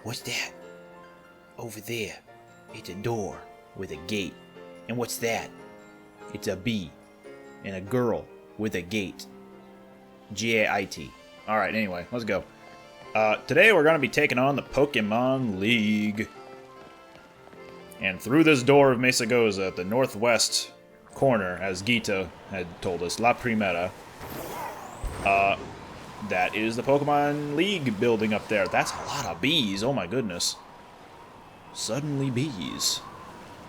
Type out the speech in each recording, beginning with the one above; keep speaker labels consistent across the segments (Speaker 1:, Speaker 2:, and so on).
Speaker 1: What's that? Over there. It's a door with a gate. And what's that? It's a bee and a girl with a gate. G-A-I-T. Alright, anyway, let's go. Today we're going to be taking on the Pokemon League. And through this door of Mesagoza at the northwest corner, as Gita had told us, La Primera, that is the Pokemon League building up there. That's a lot of bees, oh my goodness. Suddenly bees.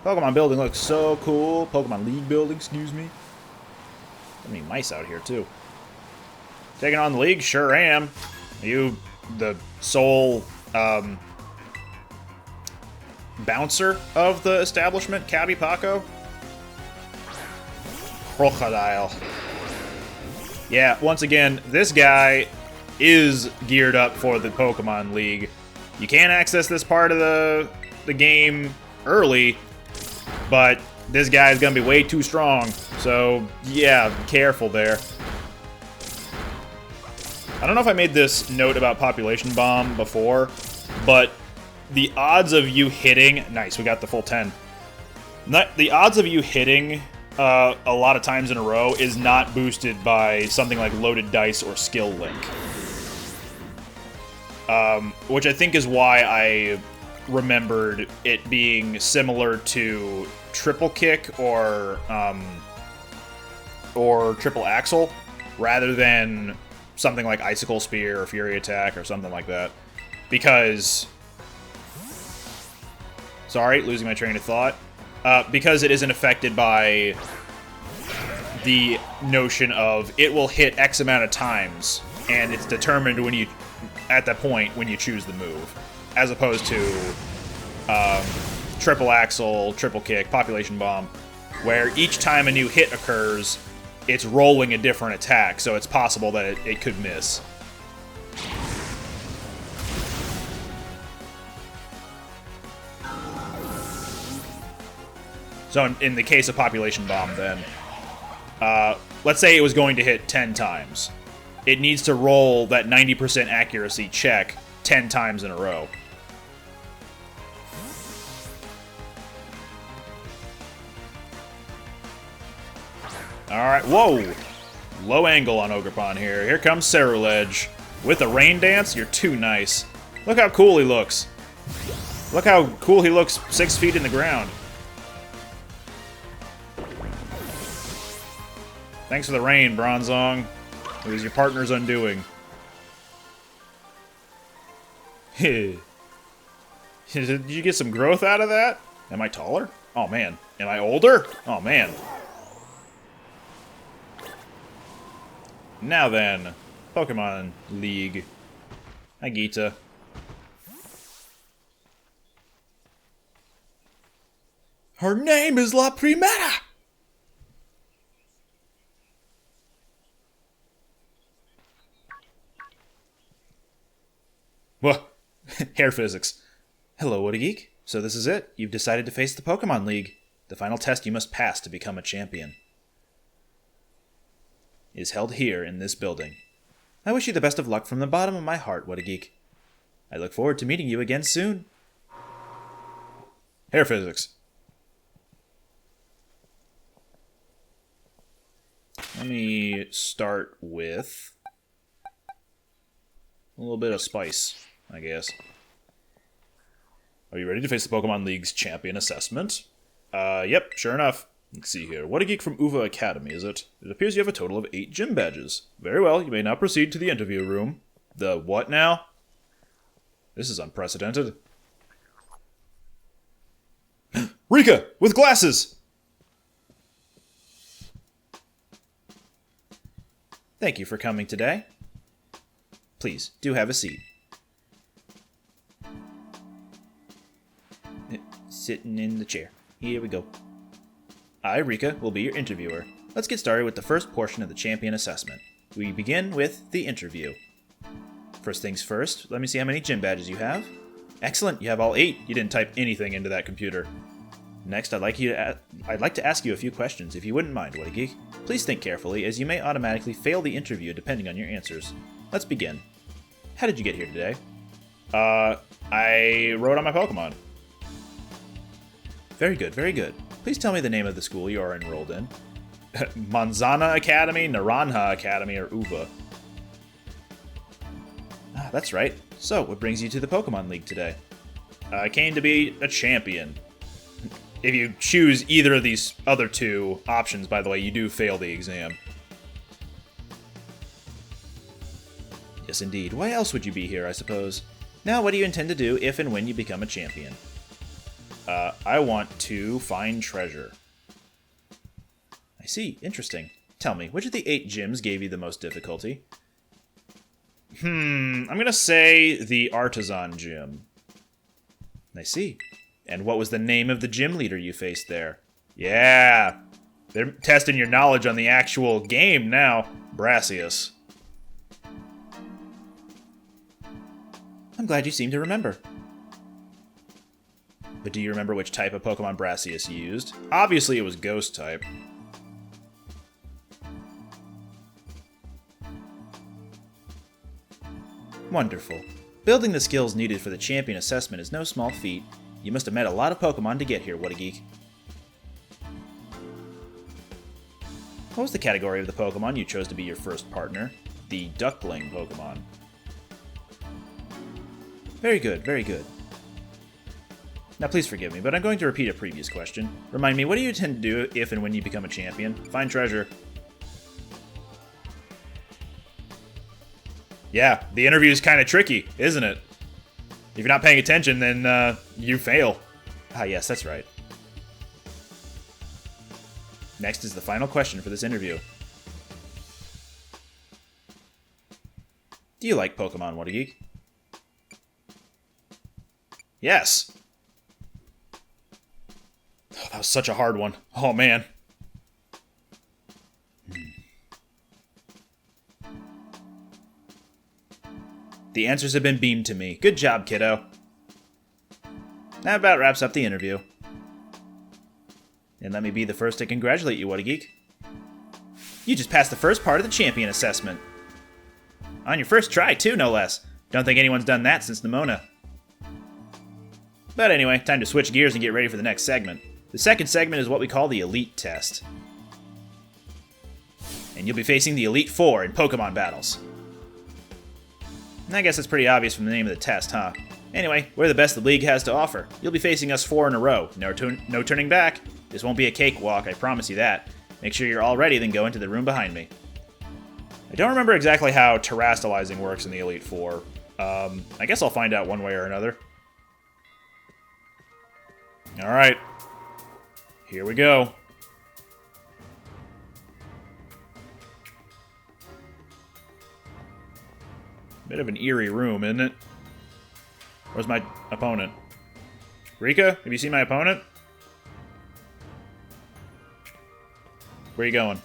Speaker 1: Pokemon building looks so cool. Pokemon League building, excuse me. So many mice out here, too. Taking on the League? Sure am. Are you the sole, bouncer of the establishment, Cabby Paco? Crocodile. Yeah, once again, this guy is geared up for the Pokemon League. You can't access this part of the game early, but this guy is going to be way too strong. So, yeah, careful there. I don't know if I made this note about Population Bomb before, but the odds of you hitting... Nice, we got the full 10. The odds of you hitting a lot of times in a row is not boosted by something like Loaded Dice or Skill Link. Which I think is why I remembered it being similar to Triple Kick or Triple Axle, rather than something like Icicle Spear or Fury Attack or something like that. Because... Sorry, losing my train of thought. Because it isn't affected by the notion of it will hit X amount of times, and it's determined when you, at that point, when you choose the move. As opposed to Triple Axle, Triple Kick, Population Bomb, where each time a new hit occurs, it's rolling a different attack, so it's possible that it could miss. So in the case of Population Bomb, then, let's say it was going to hit 10 times. It needs to roll that 90% accuracy check 10 times in a row. Alright, whoa! Low angle on Ogerpon here. Here comes Ceruledge. With a rain dance, you're too nice. Look how cool he looks. Look how cool he looks 6 feet in the ground. Thanks for the rain, Bronzong. It was your partner's undoing. Did you get some growth out of that? Am I taller? Oh, man. Am I older? Oh, man. Now then, Pokemon League. Hi, Gita. Her name is La Primera! Well, hair physics. Hello, What a Geek. So this is it. You've decided to face the Pokemon League. The final test you must pass to become a champion is held here in this building. I wish you the best of luck from the bottom of my heart, What a Geek. I look forward to meeting you again soon. Hair physics. Let me start with a little bit of spice, I guess. Are you ready to face the Pokemon League's champion assessment? Yep, sure enough. Let's see here. What a Geek from Uva Academy, is it? It appears you have a total of 8 gym badges. Very well, you may now proceed to the interview room. The what now? This is unprecedented. Rika, with glasses! Thank you for coming today. Please, do have a seat. Sitting in the chair. Here we go. I, Rika, will be your interviewer. Let's get started with the first portion of the champion assessment. We begin with the interview. First things first, let me see how many gym badges you have. Excellent, you have all 8. You didn't type anything into that computer. Next, I'd like to ask you a few questions, if you wouldn't mind, What a Geek. Please think carefully, as you may automatically fail the interview depending on your answers. Let's begin. How did you get here today? I wrote on my Pokemon. Very good, very good. Please tell me the name of the school you are enrolled in. Manzana Academy, Naranja Academy, or Uva. Ah, that's right. So, what brings you to the Pokemon League today? I came to be a champion. If you choose either of these other two options, by the way, you do fail the exam. Yes, indeed. Why else would you be here, I suppose? Now, what do you intend to do if and when you become a champion? I want to find treasure. I see. Interesting. Tell me, which of the 8 gyms gave you the most difficulty? I'm gonna say the Artisan Gym. I see. And what was the name of the gym leader you faced there? Yeah! They're testing your knowledge on the actual game now. Brassius. I'm glad you seem to remember. But do you remember which type of Pokemon Brassius used? Obviously it was Ghost type. Wonderful. Building the skills needed for the champion assessment is no small feat. You must have met a lot of Pokemon to get here, what a geek. What was the category of the Pokemon you chose to be your first partner? The Duckling Pokemon. Very good, very good. Now please forgive me, but I'm going to repeat a previous question. Remind me, what do you intend to do if and when you become a champion? Find treasure. Yeah, the interview is kind of tricky, isn't it? If you're not paying attention, then you fail. Ah, yes, that's right. Next is the final question for this interview. Do you like Pokemon, what a geek? Yes. Oh, that was such a hard one. Oh, man. The answers have been beamed to me. Good job, kiddo. That about wraps up the interview. And let me be the first to congratulate you, what a geek. You just passed the first part of the champion assessment. On your first try, too, no less. Don't think anyone's done that since Nimona. But anyway, time to switch gears and get ready for the next segment. The second segment is what we call the Elite Test. And you'll be facing the Elite Four in Pokemon battles. I guess it's pretty obvious from the name of the test, huh? Anyway, we're the best the league has to offer. You'll be facing us 4 in a row. No turning back. This won't be a cakewalk, I promise you that. Make sure you're all ready, then go into the room behind me. I don't remember exactly how terastallizing works in the Elite Four. I guess I'll find out one way or another. Alright. Here we go. Bit of an eerie room, isn't it? Where's my opponent? Rika, have you seen my opponent? Where are you going?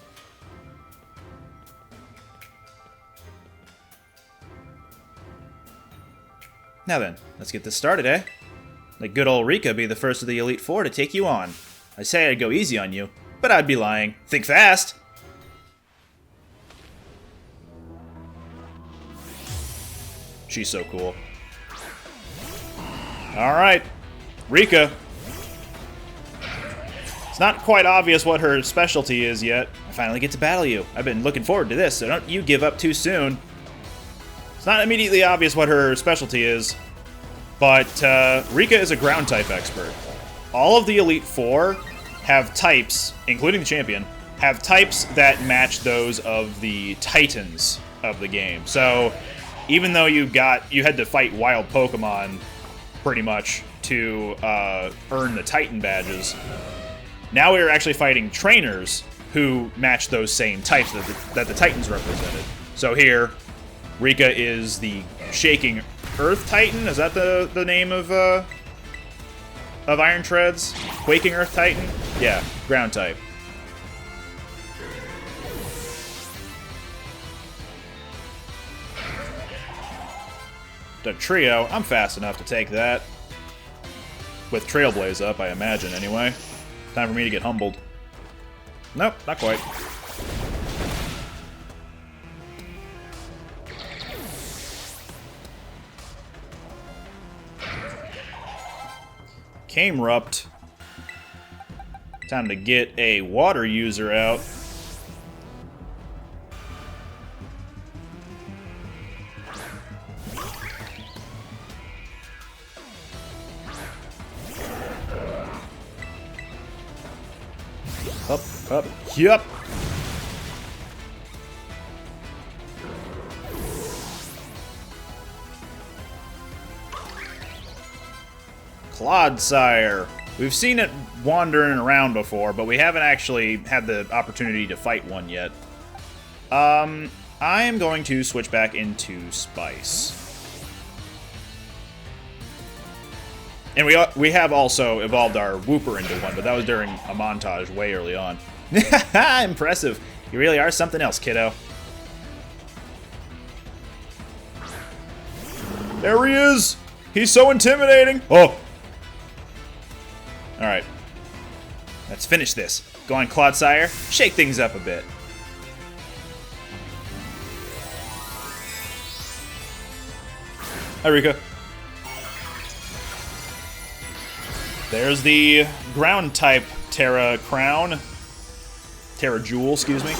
Speaker 1: Now then, let's get this started, eh? Let good old Rika be the first of the Elite Four to take you on. I say I'd go easy on you, but I'd be lying. Think fast! She's so cool. Alright, Rika. It's not quite obvious what her specialty is yet. I finally get to battle you. I've been looking forward to this, so don't you give up too soon. It's not immediately obvious what her specialty is, but Rika is a ground-type expert. All of the Elite Four have types, including the champion, have types that match those of the Titans of the game. So even though you had to fight wild Pokemon pretty much to earn the Titan badges, now we're actually fighting trainers who match those same types that the Titans represented. So here, Rika is the Shaking Earth Titan. Is that the name of Iron Treads? Quaking Earth Titan? Yeah, ground type. The trio, I'm fast enough to take that. With Trailblaze up, I imagine, anyway. Time for me to get humbled. Nope, not quite. Camerupt. Time to get a water user out. Up, up, yup. Clodsire. We've seen it wandering around before, but we haven't actually had the opportunity to fight one yet. I am going to switch back into Spice. And we have also evolved our Wooper into one, but that was during a montage way early on. Impressive. You really are something else, kiddo. There he is! He's so intimidating! Oh! Alright. Let's finish this. Go on, Clodsire. Shake things up a bit. Hi, Rika. There's the ground-type Terra Crown. Terra Jewel, excuse me.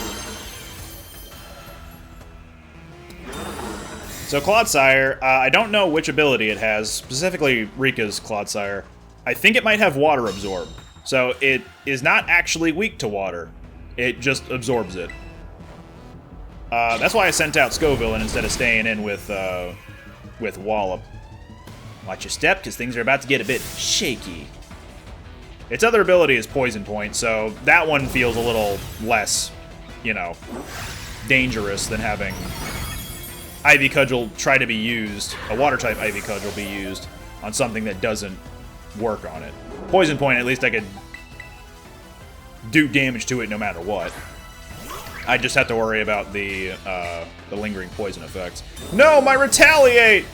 Speaker 1: So Clodsire, I don't know which ability it has, specifically Rika's Clodsire. I think it might have Water Absorb. So it is not actually weak to water. It just absorbs it. That's why I sent out Scoville instead of staying in with Wallop. Watch your step, because things are about to get a bit shaky. Its other ability is Poison Point, so that one feels a little less, you know, dangerous than having Ivy Cudgel try to be used, a Water-type Ivy Cudgel be used on something that doesn't work on it. Poison Point, at least I could do damage to it no matter what. I just have to worry about the lingering poison effects. No, my Retaliate!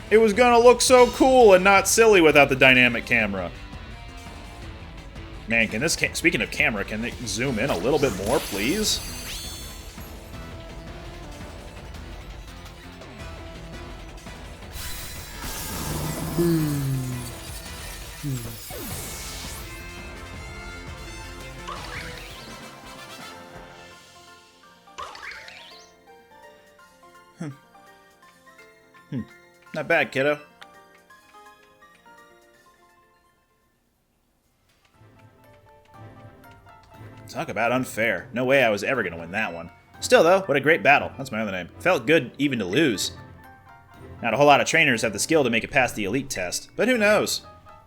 Speaker 1: It was gonna look so cool and not silly without the dynamic camera. Man, can this speaking of camera, can they zoom in a little bit more, please? Not bad, kiddo. Talk about unfair. No way I was ever gonna win that one. Still, though, what a great battle. That's my other name. Felt good even to lose. Not a whole lot of trainers have the skill to make it past the elite test, but who knows?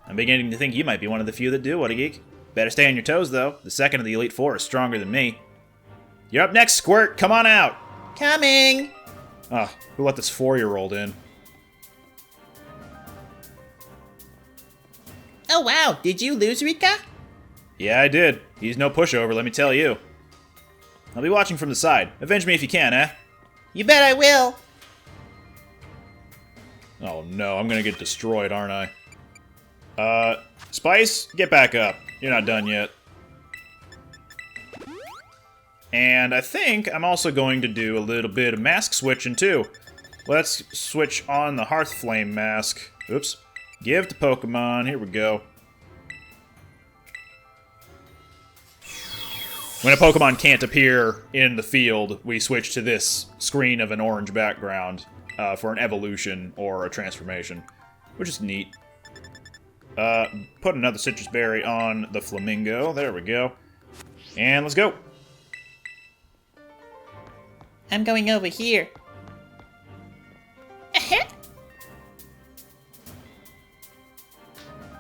Speaker 1: I'm beginning to think you might be one of the few that do, what a geek. Better stay on your toes, though. The second of the Elite Four is stronger than me. You're up next, Squirt. Come on out.
Speaker 2: Coming!
Speaker 1: Oh, who let this 4-year-old in?
Speaker 2: Oh wow, did you lose, Rika?
Speaker 1: Yeah, I did. He's no pushover, let me tell you. I'll be watching from the side. Avenge me if you can, eh?
Speaker 2: You bet I will.
Speaker 1: Oh no, I'm gonna get destroyed, aren't I? Spice, get back up. You're not done yet. And I think I'm also going to do a little bit of mask switching too. Let's switch on the Hearth Flame mask. Oops. Give to Pokemon. Here we go. When a Pokemon can't appear in the field, we switch to this screen of an orange background for an evolution or a transformation, which is neat. Put another Citrus Berry on the Flamingo. There we go. And let's go.
Speaker 2: I'm going over here.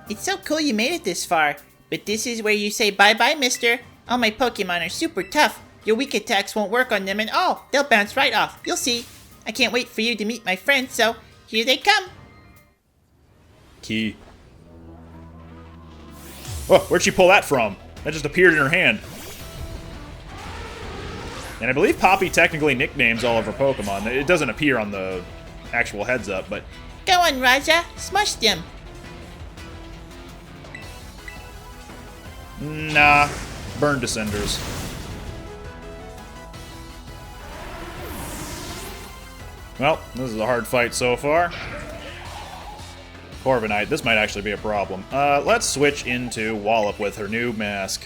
Speaker 2: It's so cool you made it this far, but this is where you say bye-bye, mister. All my Pokemon are super tough. Your weak attacks won't work on them at all. They'll bounce right off. You'll see. I can't wait for you to meet my friends, so here they come.
Speaker 1: Key. Oh, where'd she pull that from? That just appeared in her hand. And I believe Poppy technically nicknames all of her Pokemon. It doesn't appear on the actual heads-up, but...
Speaker 2: Go on, Raja. Smush them.
Speaker 1: Nah. Burn Descenders. Well, this is a hard fight so far. Corviknight, this might actually be a problem. Let's switch into Wallop with her new mask.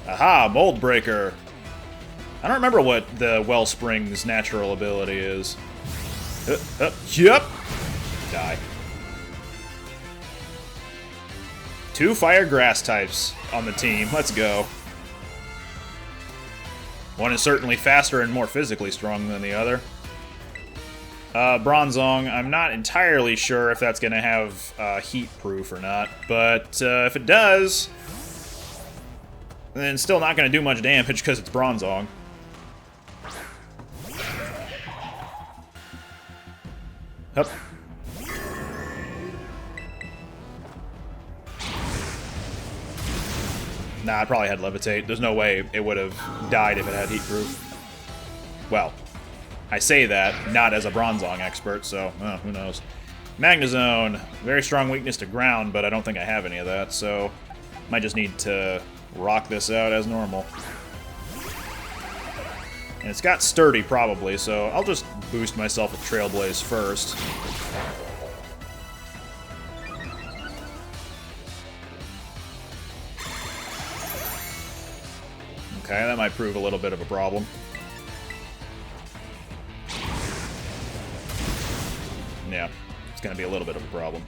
Speaker 1: Aha, Mold Breaker. I don't remember what the Wellspring's natural ability is. Yep. Die. 2 fire grass types on the team. Let's go. One is certainly faster and more physically strong than the other. Bronzong, I'm not entirely sure if that's going to have heat proof or not, but if it does, then still not going to do much damage because it's Bronzong. Hup. Nah, it probably had Levitate. There's no way it would have died if it had heat proof. Well, I say that not as a Bronzong expert, so who knows. Magnezone, very strong weakness to ground, but I don't think I have any of that, so might just need to rock this out as normal. And it's got Sturdy, probably, so I'll just boost myself with Trailblaze first. Okay, that might prove a little bit of a problem. Yeah, it's going to be a little bit of a problem.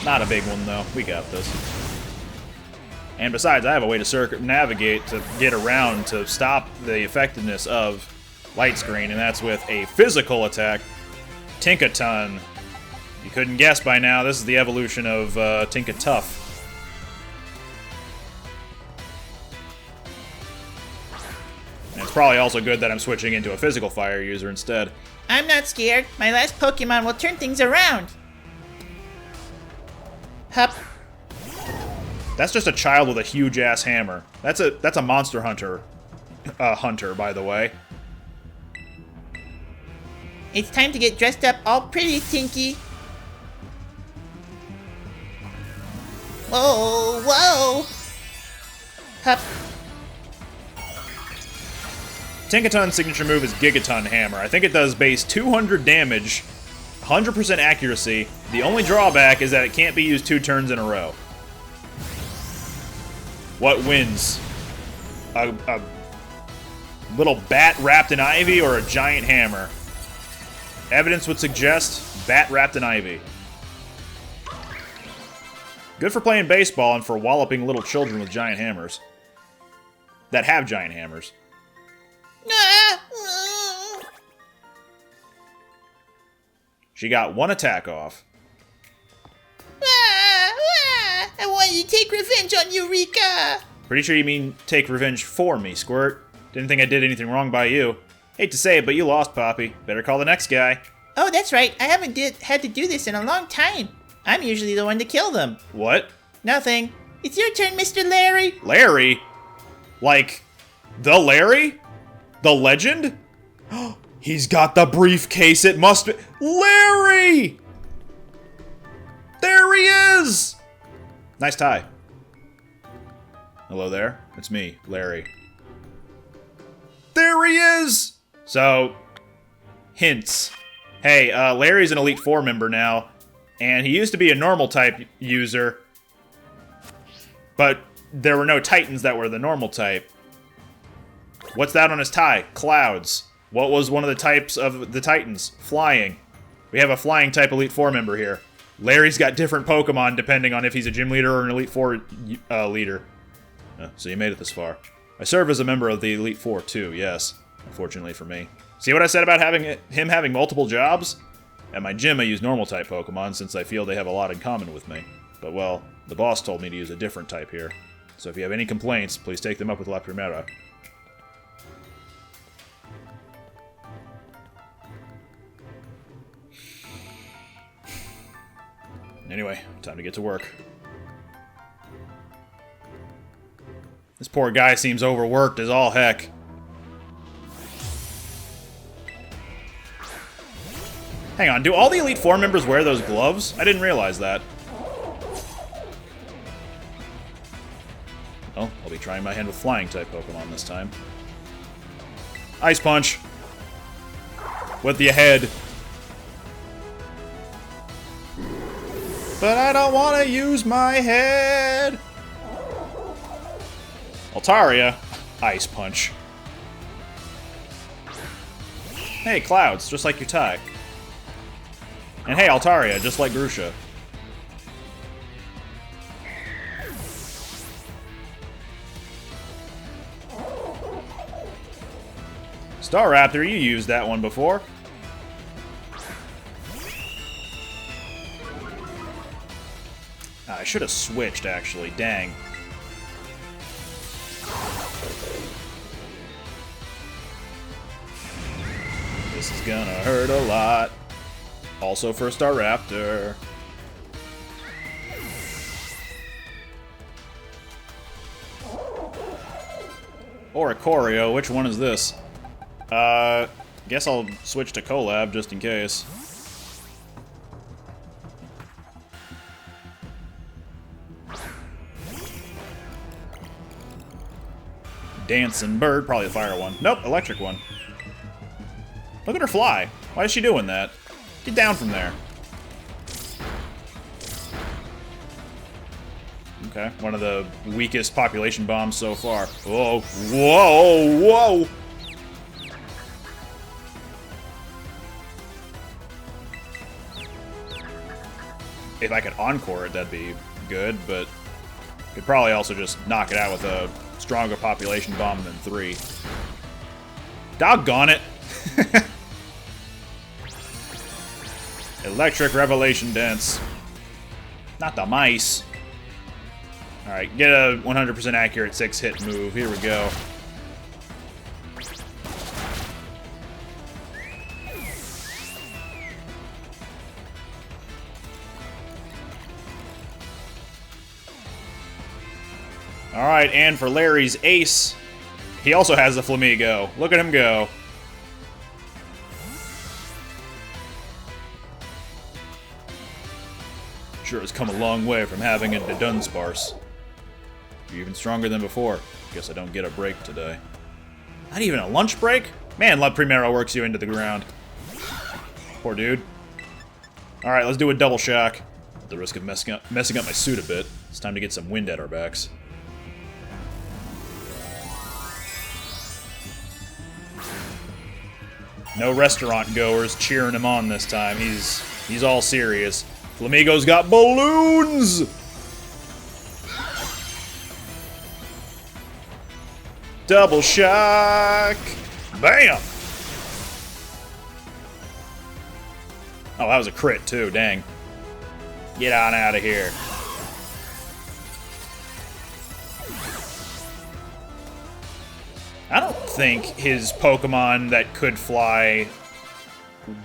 Speaker 1: Not a big one, though. We got this. And besides, I have a way to circumnavigate to get around to stop the effectiveness of Light Screen, and that's with a physical attack, Tinkaton. You couldn't guess by now, this is the evolution of Tinkatuff. And it's probably also good that I'm switching into a physical fire user instead.
Speaker 2: I'm not scared. My last Pokemon will turn things around. Hup.
Speaker 1: That's just a child with a huge-ass hammer. That's a Monster Hunter hunter, by the way.
Speaker 2: It's time to get dressed up all pretty, Tinky. Whoa, whoa. Hup.
Speaker 1: Tinkaton's signature move is Gigaton Hammer. I think it does base 200 damage, 100% accuracy. The only drawback is that it can't be used 2 turns in a row. What wins? A little bat wrapped in ivy or a giant hammer? Evidence would suggest bat wrapped in ivy. Good for playing baseball and for walloping little children with giant hammers. That have giant hammers. She got 1 attack off.
Speaker 2: I want you to take revenge on Eureka!
Speaker 1: Pretty sure you mean take revenge for me, Squirt. Didn't think I did anything wrong by you. Hate to say it, but you lost, Poppy. Better call the next guy.
Speaker 2: Oh, that's right. I haven't had to do this in a long time. I'm usually the one to kill them.
Speaker 1: What?
Speaker 2: Nothing. It's your turn, Mr. Larry.
Speaker 1: Larry? Like, the Larry? The legend? He's got the briefcase, it must be... Larry! There he is! Nice tie. Hello there, it's me, Larry. There he is! So, hints. Hey, Larry's an Elite Four member now, and he used to be a normal type user, but there were no Titans that were the normal type. What's that on his tie? Clouds. What was one of the types of the Titans? Flying. We have a flying type Elite Four member here. Larry's got different Pokemon depending on if he's a gym leader or an Elite Four leader. So you made it this far. I serve as a member of the Elite Four too, yes. Unfortunately for me. See what I said about him having multiple jobs? At my gym I use normal type Pokemon since I feel they have a lot in common with me. But well, the boss told me to use a different type here. So if you have any complaints, please take them up with La Primera. Anyway, time to get to work. This poor guy seems overworked as all heck. Hang on, do all the Elite Four members wear those gloves? I didn't realize that. Oh, I'll be trying my hand with flying-type Pokemon this time. Ice Punch! With the head. But I don't want to use my head! Altaria. Ice Punch. Hey, Clouds, just like your tie. And hey, Altaria, just like Grusha. Staraptor, you used that one before. I should have switched, actually. Dang. This is gonna hurt a lot. Also for Staraptor. Oricorio, which one is this? Guess I'll switch to Collab just in case. Dancing Bird, probably the fire one. Nope, electric one. Look at her fly. Why is she doing that? Get down from there. Okay, one of the weakest population bombs so far. Whoa, whoa, whoa! If I could encore it, that'd be good, but could probably also just knock it out with a stronger population bomb than 3. Doggone it! Electric Revelation Dance. Not the mice. Alright, get a 100% accurate 6-hit move. Here we go. Alright, and for Larry's ace, he also has a Flamigo. Look at him go. Sure has come a long way from having it to Dunsparce. You're even stronger than before. Guess I don't get a break today. Not even a lunch break? Man, La Primera works you into the ground. Poor dude. Alright, let's do a double shock. At the risk of messing up my suit a bit, it's time to get some wind at our backs. No restaurant goers cheering him on this time. He's all serious. Flamigo's got balloons! Double shock! Bam! Oh, that was a crit too, dang. Get on out of here. I don't think his Pokemon that could fly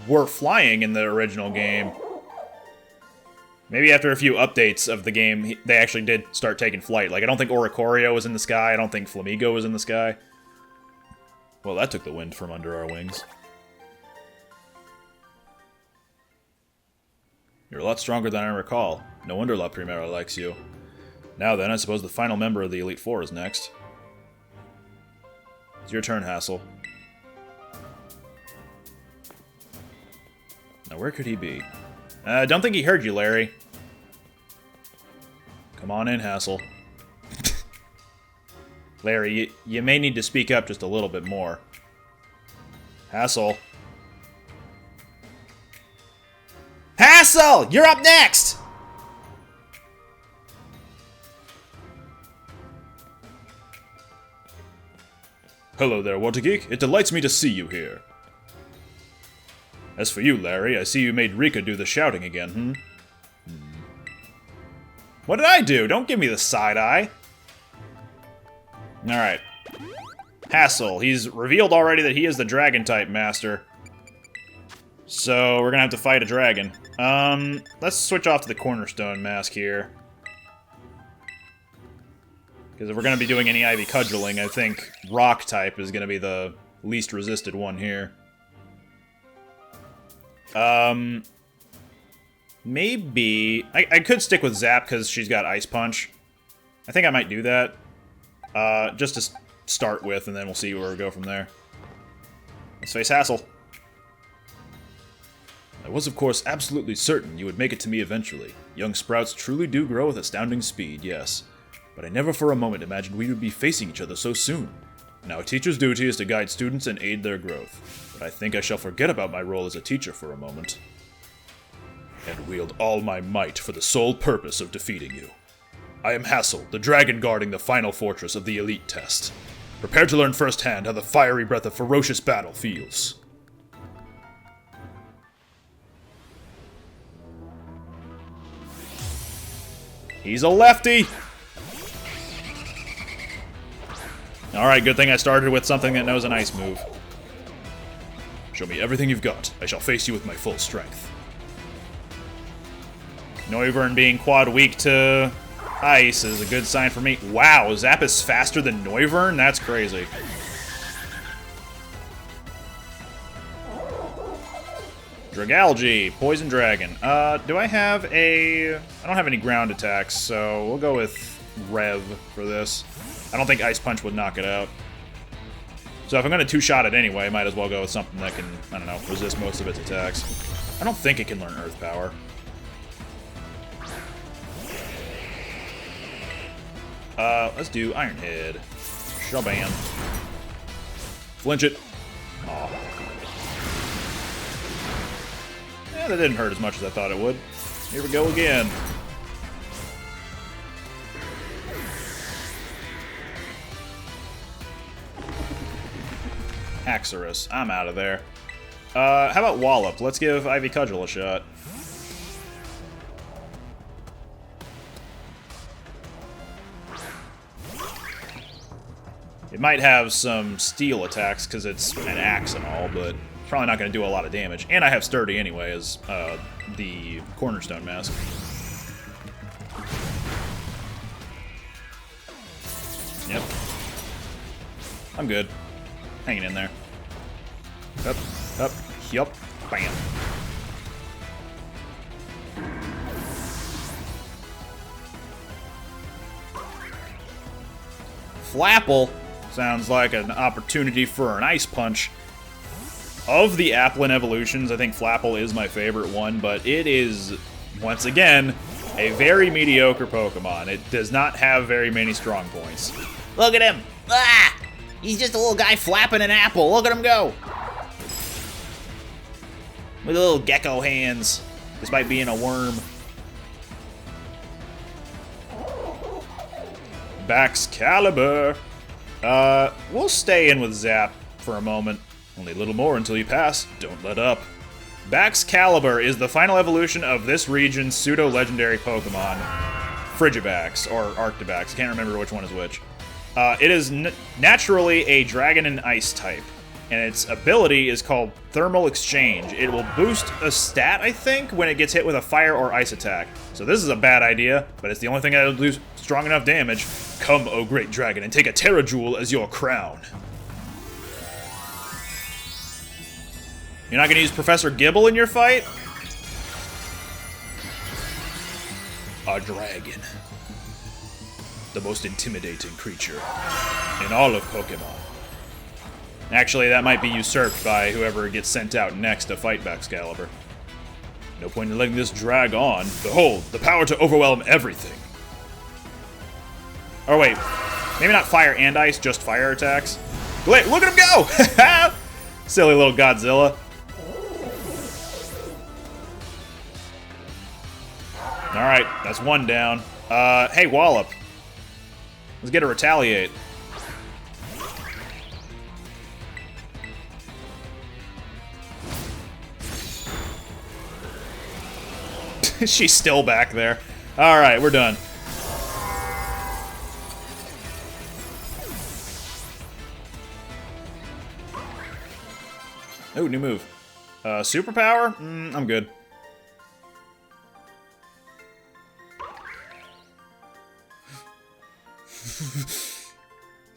Speaker 1: were flying in the original game. Maybe after a few updates of the game, they actually did start taking flight. Like, I don't think Oricorio was in the sky. I don't think Flamigo was in the sky. Well, that took the wind from under our wings. You're a lot stronger than I recall. No wonder La Primera likes you. Now then, I suppose the final member of the Elite Four is next. It's your turn, Hassel. Now, where could he be? Don't think he heard you, Larry. Come on in, Hassel. Larry, you may need to speak up just a little bit more. Hassel. Hassel! You're up next! Hello there, Watergeek. It delights me to see you here. As for you, Larry, I see you made Rika do the shouting again, What did I do? Don't give me the side-eye. Alright. Hassel. He's revealed already that he is the Dragon-type master. So, we're gonna have to fight a dragon. Let's switch off to the Cornerstone mask here. Because if we're gonna be doing any Ivy cudgeling, I think Rock-type is gonna be the least resisted one here. Maybe... I could stick with Zap because she's got Ice Punch. I think I might do that. Just to start with, and then we'll see where we go from there. Let's face Hassel. I was, of course, absolutely certain you would make it to me eventually. Young sprouts truly do grow with astounding speed, yes. But I never for a moment imagined we would be facing each other so soon. Now, a teacher's duty is to guide students and aid their growth. But I think I shall forget about my role as a teacher for a moment. And wield all my might for the sole purpose of defeating you. I am Hassel, the dragon guarding the final fortress of the elite test. Prepare to learn firsthand how the fiery breath of ferocious battle feels. He's a lefty! Alright, good thing I started with something that knows an ice move. Show me everything you've got. I shall face you with my full strength. Noivern being quad weak to ice is a good sign for me. Wow, Zap is faster than Noivern? That's crazy. Dragalge, Poison Dragon. Do I have a... I don't have any ground attacks, so we'll go with Rev for this. I don't think Ice Punch would knock it out. So if I'm going to two-shot it anyway, I might as well go with something that can, I don't know, resist most of its attacks. I don't think it can learn Earth Power. Let's do Iron Head. Shabam. Flinch it. Aw. Yeah, that didn't hurt as much as I thought it would. Here we go again. Haxorus. I'm out of there. How about Wallop? Let's give Ivy Cudgel a shot. It might have some steel attacks because it's an axe and all, but probably not going to do a lot of damage. And I have Sturdy anyway as the Cornerstone Mask. Yep. I'm good. Hanging in there. Up, up, yup, bam. Flapple sounds like an opportunity for an Ice Punch. Of the Applin evolutions, I think Flapple is my favorite one, but it is, once again, a very mediocre Pokemon. It does not have very many strong points.
Speaker 2: Look at him! Ah! He's just a little guy flapping an apple. Look at him go! With little gecko hands, despite being a worm.
Speaker 1: Baxcalibur. We'll stay in with Zap for a moment. Only a little more until you pass. Don't let up. Baxcalibur is the final evolution of this region's pseudo-legendary Pokemon, Frigivax, or Arctivax. I can't remember which one is which. It is naturally a Dragon and Ice type, and its ability is called Thermal Exchange. It will boost a stat, I think, when it gets hit with a fire or ice attack. So this is a bad idea, but it's the only thing that'll do strong enough damage. Come, O Great Dragon, and take a Terra Jewel as your crown. You're not going to use Professor Gibble in your fight? A dragon. The most intimidating creature in all of Pokemon. Actually, that might be usurped by whoever gets sent out next to fight Baxcalibur. No point in letting this drag on. Behold, the power to overwhelm everything. Oh wait, maybe not fire and ice, just fire attacks. Wait, look at him go! Silly little Godzilla. Alright, that's one down. Hey, Wallop. Let's get a Retaliate. She's still back there. Alright, we're done. Oh, new move. Superpower? I'm good.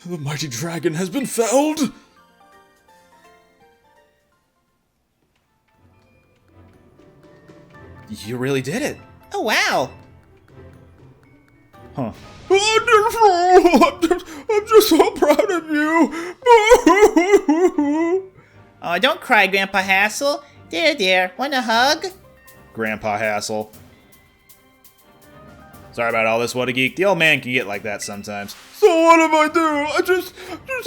Speaker 1: The mighty dragon has been felled! You really did it.
Speaker 2: Oh, wow.
Speaker 1: Huh. Wonderful! I'm just so proud of you.
Speaker 2: Oh, don't cry, Grandpa Hassel. There. Want a hug?
Speaker 1: Grandpa Hassel. Sorry about all this, What a Geek. The old man can get like that sometimes. So what if I do? I'm just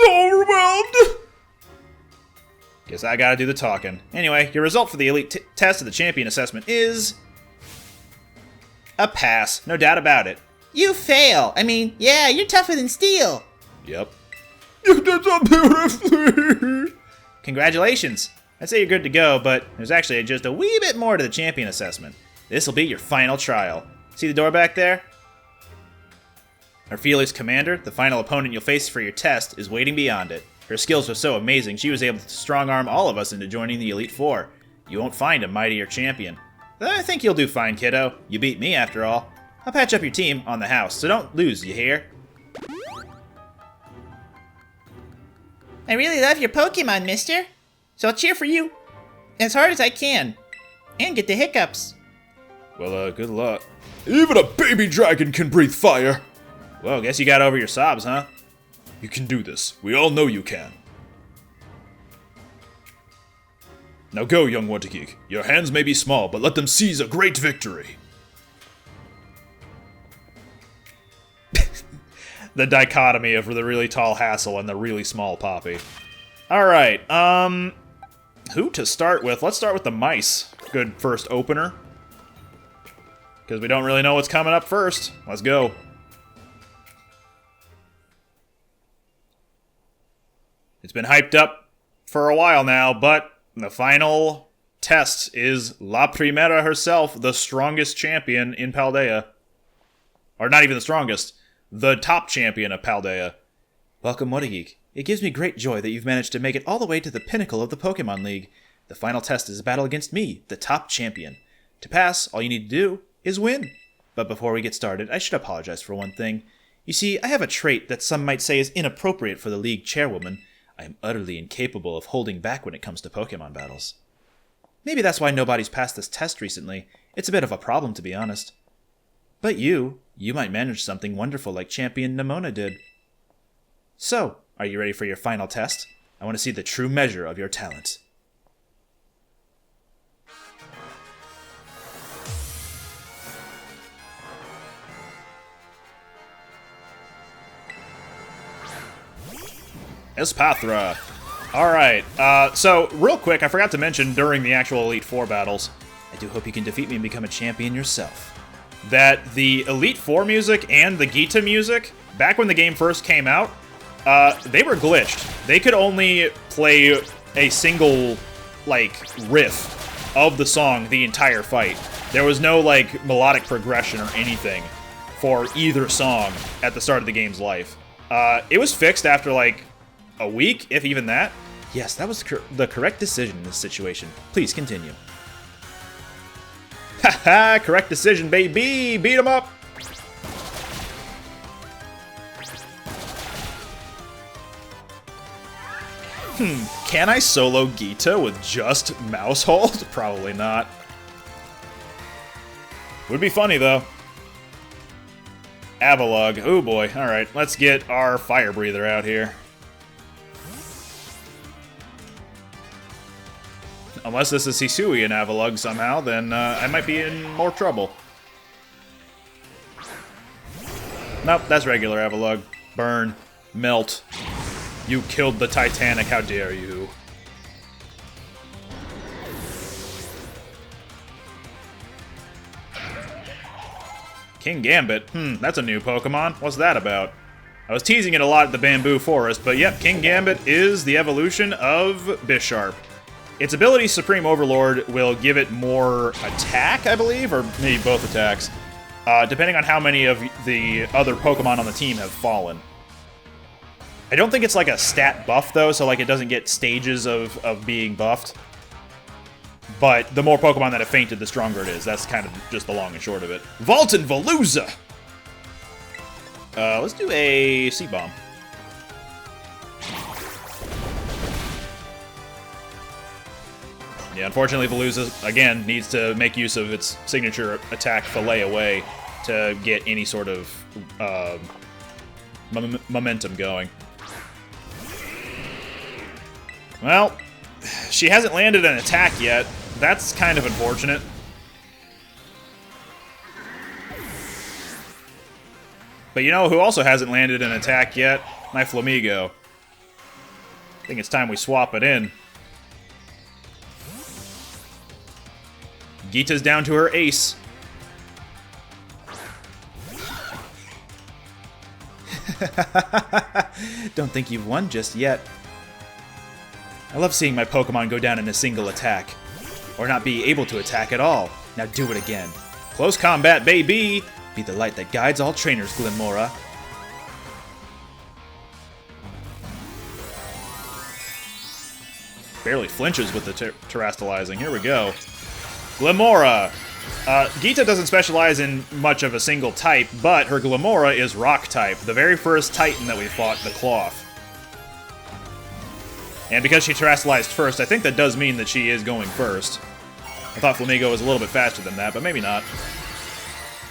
Speaker 1: overwhelmed. Guess I gotta do the talking. Anyway, your result for the elite test of the champion assessment is... a pass. No doubt about it.
Speaker 2: You fail. I mean, yeah, you're tougher than steel.
Speaker 1: Yep. You did so beautifully. Congratulations. I'd say you're good to go, but there's actually just a wee bit more to the champion assessment. This'll be your final trial. See the door back there? Our fearless commander, the final opponent you'll face for your test, is waiting beyond it. Her skills were so amazing, she was able to strong-arm all of us into joining the Elite Four. You won't find a mightier champion. I think you'll do fine, kiddo. You beat me, after all. I'll patch up your team on the house, so don't lose, you hear?
Speaker 2: I really love your Pokemon, mister. So I'll cheer for you as hard as I can. And get the hiccups.
Speaker 1: Well, good luck. Even a baby dragon can breathe fire. Well, guess you got over your sobs, huh? You can do this. We all know you can. Now go, young Wondergeek. Your hands may be small, but let them seize a great victory. The dichotomy of the really tall Hassel and the really small Poppy. Alright, who to start with? Let's start with the mice. Good first opener. Because we don't really know what's coming up first. Let's go. It's been hyped up for a while now, but the final test is La Primera herself, the strongest champion in Paldea. Or not even the strongest, the top champion of Paldea. Welcome, What a Geek. It gives me great joy that you've managed to make it all the way to the pinnacle of the Pokemon League. The final test is a battle against me, the top champion. To pass, all you need to do is win. But before we get started, I should apologize for one thing. You see, I have a trait that some might say is inappropriate for the league chairwoman. I am utterly incapable of holding back when it comes to Pokemon battles. Maybe that's why nobody's passed this test recently. It's a bit of a problem, to be honest. But you might manage something wonderful like Champion Nemona did. So, are you ready for your final test? I want to see the true measure of your talent. Espathra. Alright, so real quick, I forgot to mention during the actual Elite Four battles, I do hope you can defeat me and become a champion yourself, that the Elite Four music and the Gita music, back when the game first came out, they were glitched. They could only play a single, riff of the song the entire fight. There was no, melodic progression or anything for either song at the start of the game's life. It was fixed after, a week, if even that. Yes, that was the correct decision in this situation. Please continue. Haha, correct decision, baby! Beat him up! Can I solo Gita with just mouse hold? Probably not. Would be funny, though. Avalugg. Oh boy. Alright, let's get our fire breather out here. Unless this is Hisui and Avalugg somehow, then I might be in more trouble. Nope, that's regular Avalugg. Burn. Melt. You killed the Titanic, how dare you. King Gambit? That's a new Pokemon. What's that about? I was teasing it a lot at the Bamboo Forest, but yep, King Gambit is the evolution of Bisharp. Its ability, Supreme Overlord, will give it more attack, I believe, or maybe both attacks, depending on how many of the other Pokemon on the team have fallen. I don't think it's like a stat buff, though, so it doesn't get stages of being buffed. But the more Pokemon that have fainted, the stronger it is. That's kind of just the long and short of it. Vault and Veluza! Let's do a C-Bomb. Yeah, unfortunately, Veluza, again, needs to make use of its signature attack, Fillet Away, to get any sort of momentum going. Well, she hasn't landed an attack yet. That's kind of unfortunate. But you know who also hasn't landed an attack yet? My Flamigo. I think it's time we swap it in. Gita's down to her ace. Don't think you've won just yet. I love seeing my Pokemon go down in a single attack. Or not be able to attack at all. Now do it again. Close combat, baby! Be the light that guides all trainers, Glimmora. Barely flinches with the terastallizing. Here we go. Glimmora! Gita doesn't specialize in much of a single type, but her Glimmora is Rock type, the very first Titan that we fought, the Cloth. And because she terastallized first, I think that does mean that she is going first. I thought Flamigo was a little bit faster than that, but maybe not.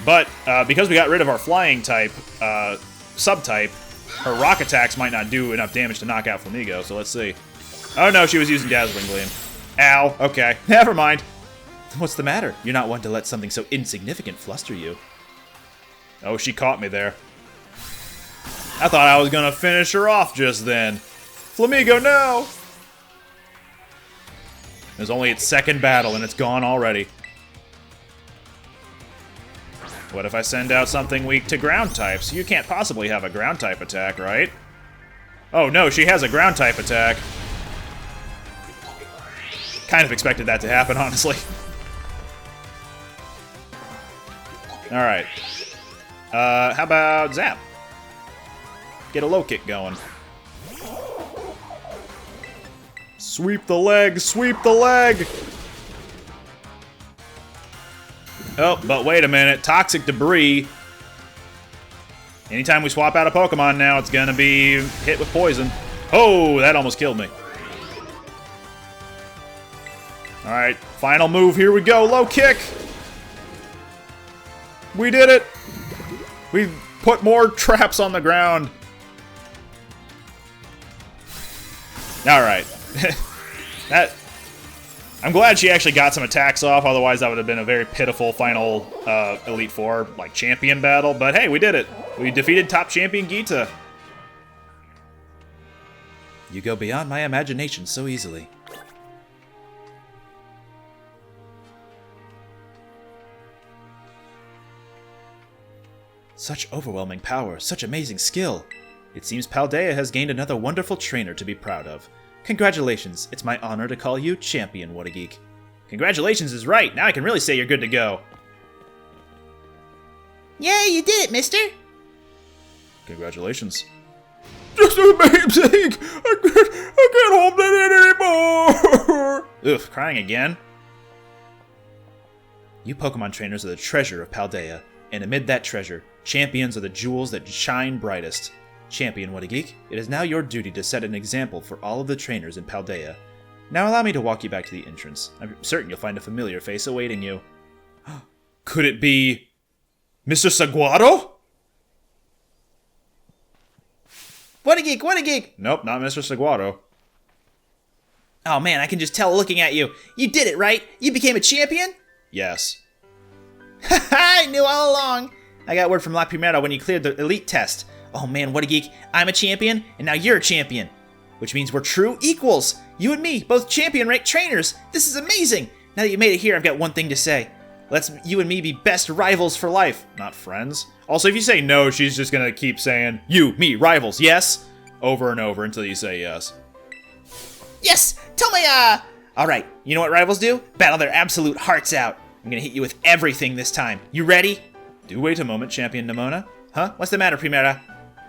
Speaker 1: But because we got rid of our flying type, subtype, her rock attacks might not do enough damage to knock out Flamigo, so let's see. Oh no, she was using Dazzling Gleam. Ow, okay, never mind. What's the matter? You're not one to let something so insignificant fluster you. Oh, she caught me there. I thought I was gonna finish her off just then. Flamigo, no! It was only its second battle and it's gone already. What if I send out something weak to ground types? You can't possibly have a ground type attack, right? Oh no, she has a ground type attack. Kind of expected that to happen, honestly. Alright. How about Zap? Get a low kick going. Sweep the leg! Sweep the leg! Oh, but wait a minute. Toxic Debris. Anytime we swap out a Pokemon now, it's gonna be hit with poison. Oh, that almost killed me. Alright, final move. Here we go. Low kick! We did it! We put more traps on the ground. Alright. I'm glad she actually got some attacks off, otherwise that would have been a very pitiful final Elite Four, like, champion battle. But hey, we did it. We defeated top champion Gita. You go beyond my imagination so easily. Such overwhelming power, such amazing skill. It seems Paldea has gained another wonderful trainer to be proud of. Congratulations, it's my honor to call you Champion, What a Geek. Congratulations is right, now I can really say you're good to go.
Speaker 2: Yay, you did it, mister!
Speaker 1: Congratulations. Just amazing! I can't hold that in anymore! Ugh, crying again? You Pokemon trainers are the treasure of Paldea, and amid that treasure, champions are the jewels that shine brightest. Champion, What a Geek, it is now your duty to set an example for all of the trainers in Paldea. Now allow me to walk you back to the entrance. I'm certain you'll find a familiar face awaiting you. Could it be Mr. Saguaro?
Speaker 2: What a geek, what a geek!
Speaker 1: Nope, not Mr. Saguaro.
Speaker 2: Oh man, I can just tell looking at you. You did it, right? You became a champion?
Speaker 1: Yes.
Speaker 2: Haha, I knew all along. I got word from La Primera when you cleared the elite test. Oh man, what a geek. I'm a champion, and now you're a champion. Which means we're true equals. You and me, both champion-ranked trainers. This is amazing. Now that you made it here, I've got one thing to say. Let's you and me be best rivals for life, not friends. Also, if you say no, she's just gonna keep saying, you, me, rivals, yes? Over and over until you say yes. Yes! Tell me, Alright, you know what rivals do? Battle their absolute hearts out. I'm gonna hit you with everything this time. You ready?
Speaker 1: Do wait a moment, Champion Nemona.
Speaker 2: Huh? What's the matter, Primera?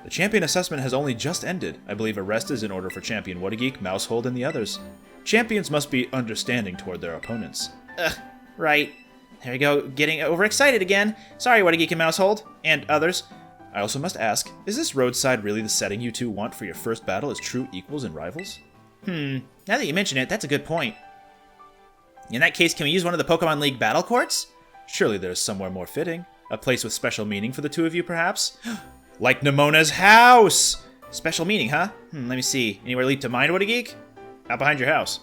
Speaker 1: The champion assessment has only just ended. I believe a rest is in order for Champion What a Geek, Mousehold, and the others. Champions must be understanding toward their opponents.
Speaker 2: Right. There we go, getting overexcited again. Sorry, What a Geek and Mousehold, and others.
Speaker 1: I also must ask, is this roadside really the setting you two want for your first battle as true equals and rivals?
Speaker 2: Now that you mention it, that's a good point.
Speaker 1: In that case, can we use one of the Pokemon League battle courts? Surely there's somewhere more fitting. A place with special meaning for the two of you, perhaps? Like Nemona's house! Special meaning, huh? Let me see. Anywhere leap to mind, what a geek? Out behind your house.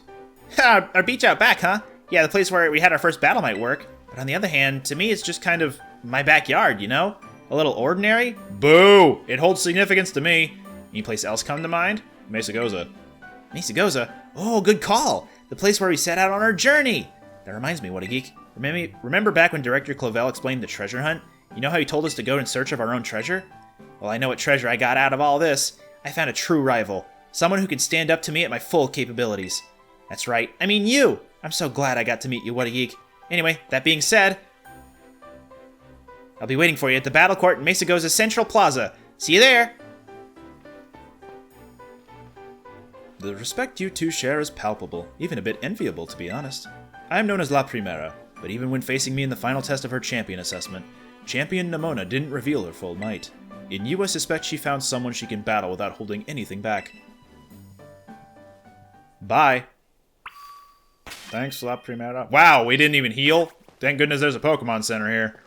Speaker 1: Our beach out back, huh? Yeah, the place where we had our first battle might work. But on the other hand, to me, it's just kind of my backyard, you know? A little ordinary? Boo! It holds significance to me. Any place else come to mind? Mesa Goza. Mesa Goza? Oh, good call! The place where we set out on our journey! That reminds me, what a geek. Remember back when Director Clavel explained the treasure hunt? You know how he told us to go in search of our own treasure? Well, I know what treasure I got out of all this. I found a true rival. Someone who can stand up to me at my full capabilities. That's right, I mean you! I'm so glad I got to meet you, what a geek. Anyway, that being said, I'll be waiting for you at the battle court in Mesa Goza's Central Plaza. See you there! The respect you two share is palpable, even a bit enviable, to be honest. I am known as La Primera, but even when facing me in the final test of her champion assessment, Champion Nemona didn't reveal her full might. In you, I suspect she found someone she can battle without holding anything back. Bye. Thanks, La Primera. Wow, we didn't even heal? Thank goodness there's a Pokemon Center here.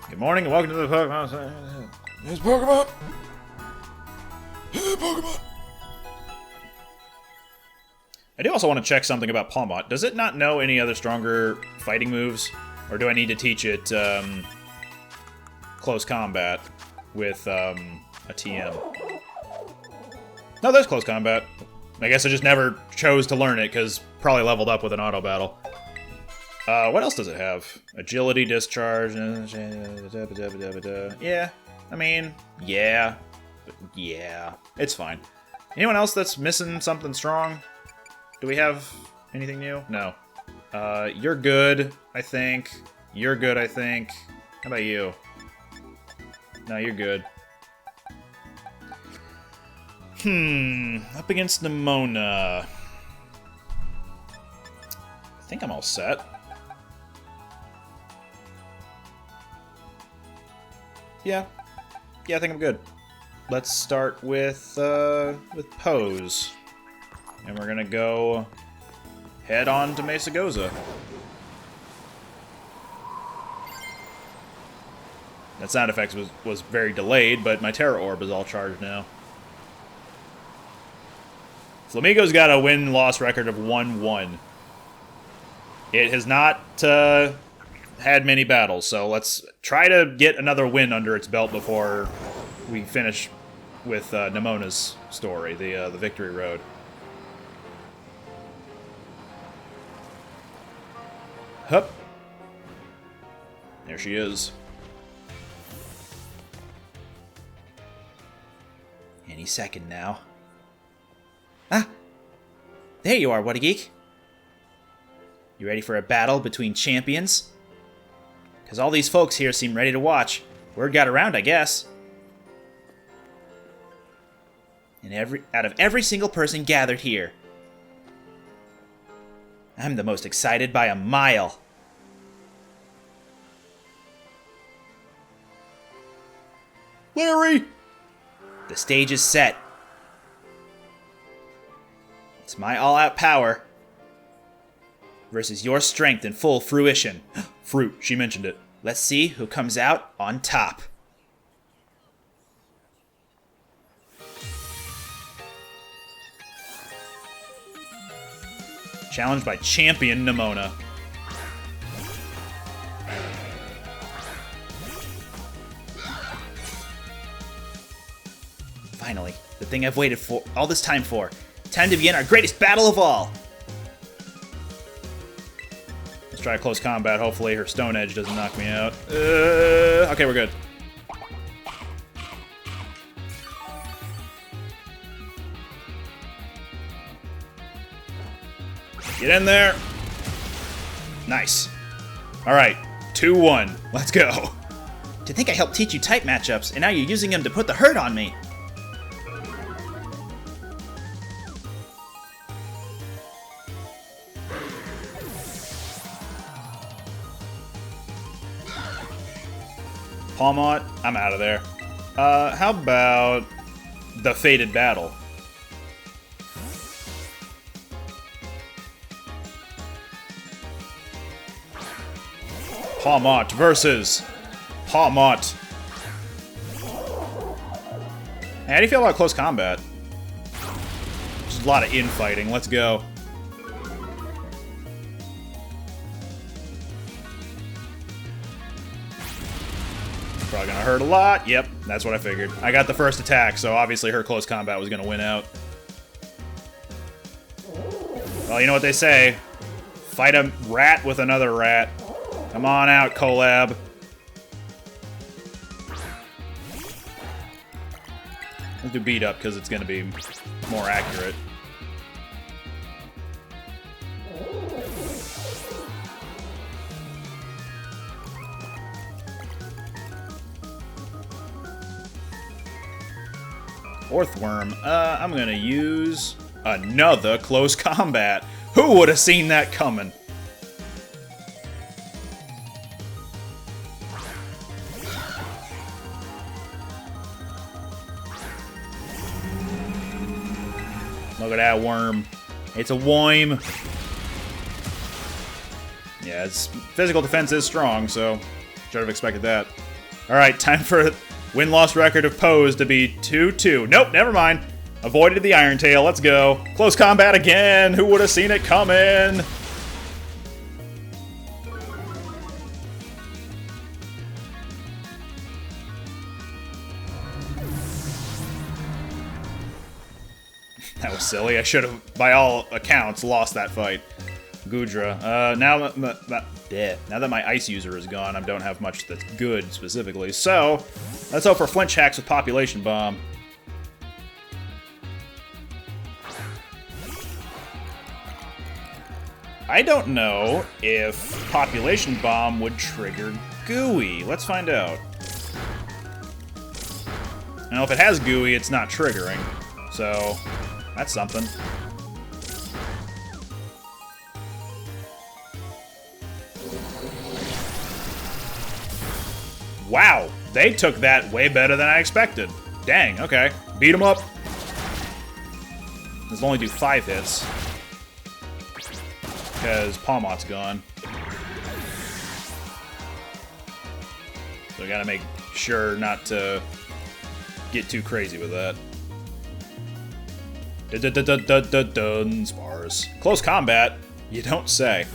Speaker 1: Good morning and welcome to the Pokemon Center. There's Pokemon! Pokemon! I do also want to check something about Palmot. Does it not know any other stronger fighting moves? Or do I need to teach it close combat with a TM? No, there's close combat. I guess I just never chose to learn it because probably leveled up with an auto battle. What else does it have? Agility, discharge. Yeah, I mean, yeah. Yeah, it's fine. Anyone else that's missing something strong? Do we have anything new? No. You're good, I think. You're good, I think. How about you? No, you're good. Up against Nemona. I think I'm all set. Yeah, I think I'm good. Let's start with Pose. And we're gonna go head on to Mesa Goza. That sound effect was very delayed, but my Terra Orb is all charged now. Flamigo's got a win-loss record of 1-1. It has not had many battles, so let's try to get another win under its belt before we finish with Nemona's story, the Victory Road. Hup. There she is. Any second now. Ah! There you are, what a geek. You ready for a battle between champions? Because all these folks here seem ready to watch. Word got around, I guess. And out of every single person gathered here, I'm the most excited by a mile. Larry! The stage is set. It's my all-out power versus your strength in full fruition. Fruit, she mentioned it. Let's see who comes out on top. Challenged by Champion Nemona. Finally, the thing I've waited for all this time for. Time to begin our greatest battle of all. Let's try close combat. Hopefully her Stone Edge doesn't knock me out. Okay, we're good. Get in there. Nice. All right, 2-1. Let's go. To think I helped teach you type matchups, and now you're using them to put the hurt on me. Palmot, I'm out of there. How about the Fated Battle? Pawmot versus Pawmot. Hey, how do you feel about close combat? Just a lot of infighting. Let's go. Probably gonna hurt a lot. Yep, that's what I figured. I got the first attack, so obviously her close combat was gonna win out. Well, you know what they say. Fight a rat with another rat. Come on out, collab. Let's do beat up, because it's gonna be more accurate. Orthworm. I'm gonna use another close combat. Who would have seen that coming? Look at that worm. It's a worm. Yeah, its physical defense is strong, so should have expected that. Alright, time for win-loss record of Pose to be 2-2. Nope, never mind. Avoided the Iron Tail. Let's go. Close combat again. Who would have seen it coming? That was silly. I should have, by all accounts, lost that fight. Gudra. Now that my ice user is gone, I don't have much that's good specifically. So, let's hope for flinch hacks with Population Bomb. I don't know if Population Bomb would trigger Gooey. Let's find out. Now, if it has Gooey, it's not triggering. So, that's something. Wow, they took that way better than I expected. Dang, okay. Beat him up. This will only do 5 hits. Because Pawmot's gone. So I gotta make sure not to get too crazy with that. Dunsparce. Close combat? You don't say.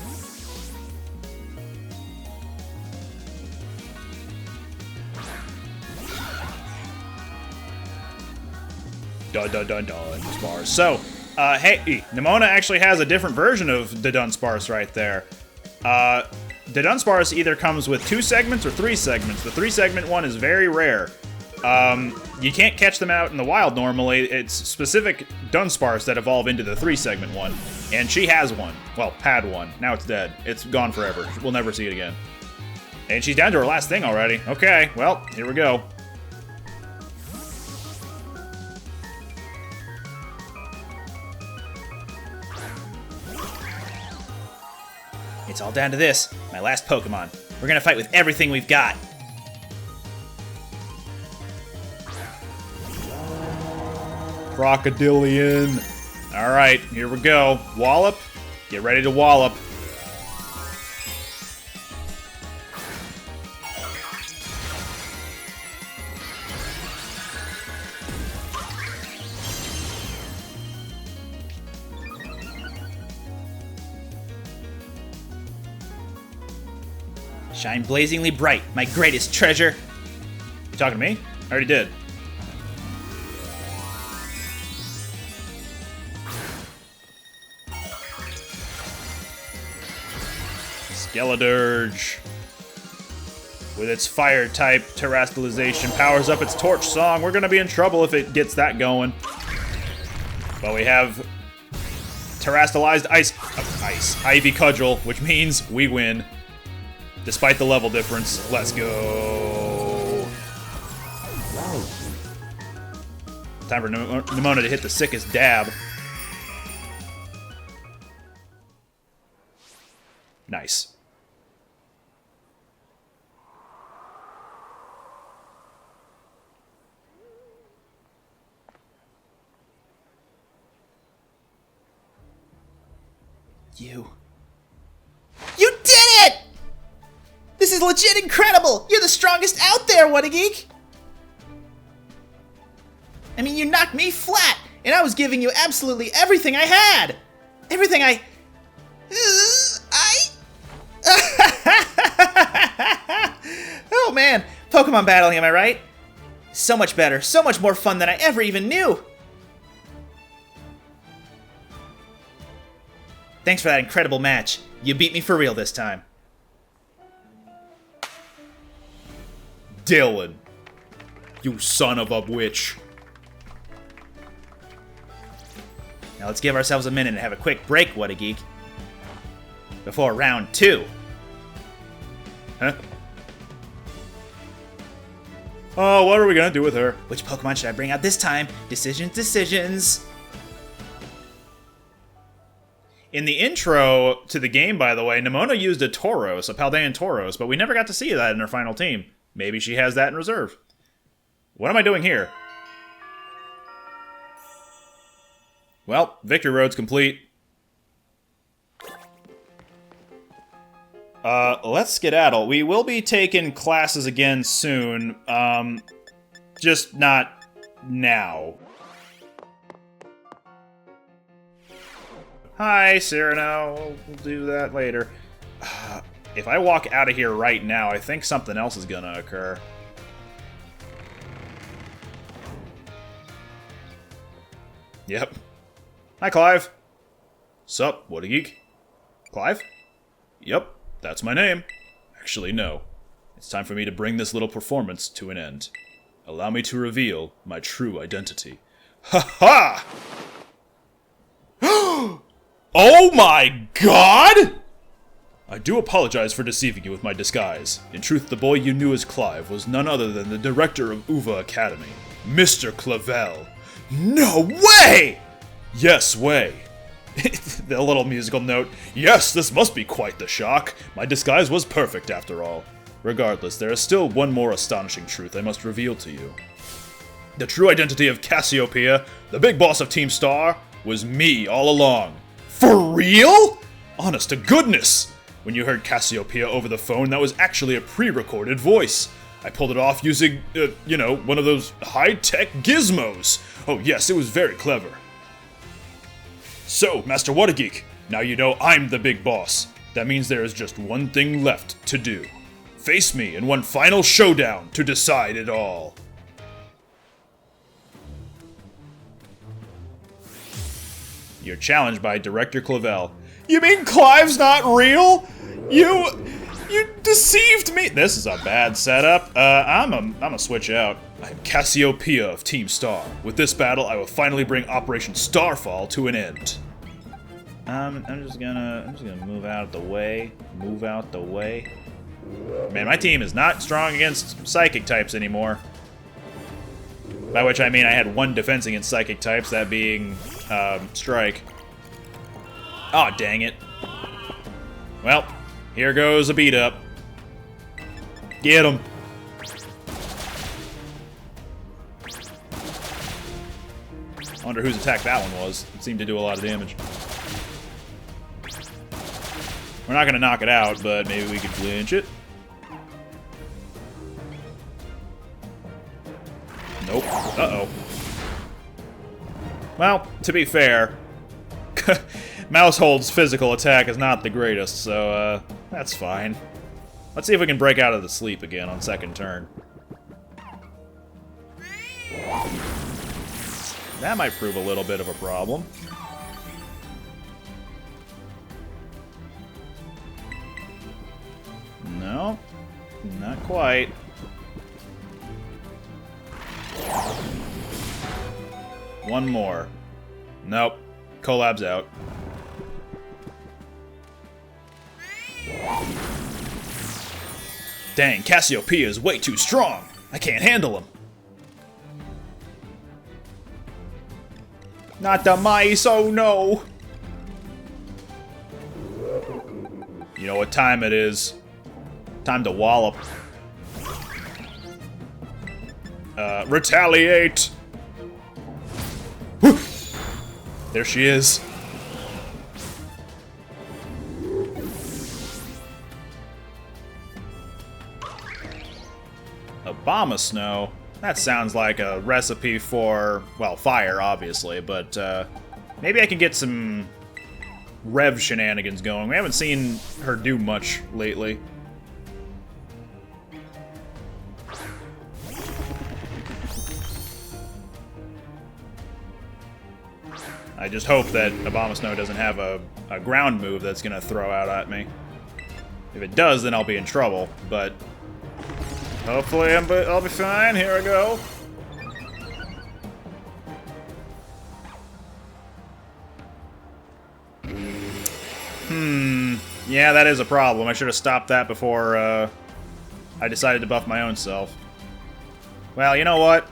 Speaker 1: Dunsparce. So, hey, Nimona actually has a different version of the Dunsparce right there. The Dunsparce either comes with 2 segments or 3 segments. The 3-segment one is very rare. You can't catch them out in the wild normally. It's specific Dunsparce that evolve into the 3-segment one. And she has one. Well, had one. Now it's dead. It's gone forever. We'll never see it again. And she's down to her last thing already. Okay, well, here we go. It's all down to this, my last Pokemon. We're gonna fight with everything we've got. Crocodilian. Alright, here we go. Wallop. Get ready to wallop. Shine blazingly bright, my greatest treasure. You talking to me? I already did. Skeledirge. With its fire type, terastallization powers up its torch song. We're gonna be in trouble if it gets that going. But we have terastallized Ivy Cudgel, which means we win. Despite the level difference. Let's go. Time for Nimona to hit the sickest dab. Nice. You did it! This
Speaker 2: This is legit incredible! You're the strongest out there, What a Geek! I mean, you knocked me flat, and I was giving you absolutely everything I had! Everything Oh man, Pokemon battling, am I right? So much better, so much more fun than I ever even knew! Thanks for that incredible match. You beat me for real this time.
Speaker 1: Dylan, you son of a witch.
Speaker 2: Now let's give ourselves a minute and have a quick break, What a Geek. Before round 2.
Speaker 1: Huh? Oh, what are we gonna do with her?
Speaker 2: Which Pokemon should I bring out this time? Decisions.
Speaker 1: In the intro to the game, by the way, Nimona used a Tauros, a Paldean Tauros, but we never got to see that in her final team. Maybe she has that in reserve. What am I doing here? Well, Victory Road's complete. Let's skedaddle. We will be taking classes again soon. Just not now. Hi, Cyrano. We'll do that later. If I walk out of here right now, I think something else is gonna occur. Yep. Hi, Clive. Sup, What a Geek? Clive? Yep, that's my name. Actually, no. It's time for me to bring this little performance to an end. Allow me to reveal my true identity. Ha ha! Oh my god! I do apologize for deceiving you with my disguise. In truth, the boy you knew as Clive was none other than the director of Uva Academy, Mr. Clavel. No way! Yes, way. The little musical note. Yes, this must be quite the shock. My disguise was perfect after all. Regardless, there is still one more astonishing truth I must reveal to you. The true identity of Cassiopeia, the big boss of Team Star, was me all along. For real? Honest to goodness! When you heard Cassiopeia over the phone, that was actually a pre-recorded voice. I pulled it off using, one of those high-tech gizmos. Oh yes, it was very clever. So, Master What a Geek, now you know I'm the big boss. That means there is just one thing left to do. Face me in one final showdown to decide it all. You're challenged by Director Clavel. You mean Clive's not real? You deceived me. This is a bad setup. I'm a switch out. I am Cassiopeia of Team Star. With this battle, I will finally bring Operation Starfall to an end. I'm just gonna move out of the way. Move out the way. Man, my team is not strong against psychic types anymore. By which I mean I had one defense against psychic types, that being Strike. Aw, oh, dang it. Well, here goes a beat up. Get him. I wonder whose attack that one was. It seemed to do a lot of damage. We're not gonna knock it out, but maybe we could flinch it. Nope. Uh-oh. Well, to be fair, Mousehold's physical attack is not the greatest, so, that's fine. Let's see if we can break out of the sleep again on second turn. That might prove a little bit of a problem. No, not quite. One more. Nope. Collab's out. Dang, Cassiopeia is way too strong. I can't handle him. Not the mice, oh no! You know what time it is. Time to wallop. Retaliate! Whew. There she is. Abomasnow? That sounds like a recipe for, well, fire, obviously, but maybe I can get some Rev shenanigans going. We haven't seen her do much lately. I just hope that Abomasnow doesn't have a ground move that's gonna throw out at me. If it does, then I'll be in trouble, but hopefully I'll be fine. Here I go. Yeah, that is a problem. I should have stopped that before I decided to buff my own self. Well, you know what?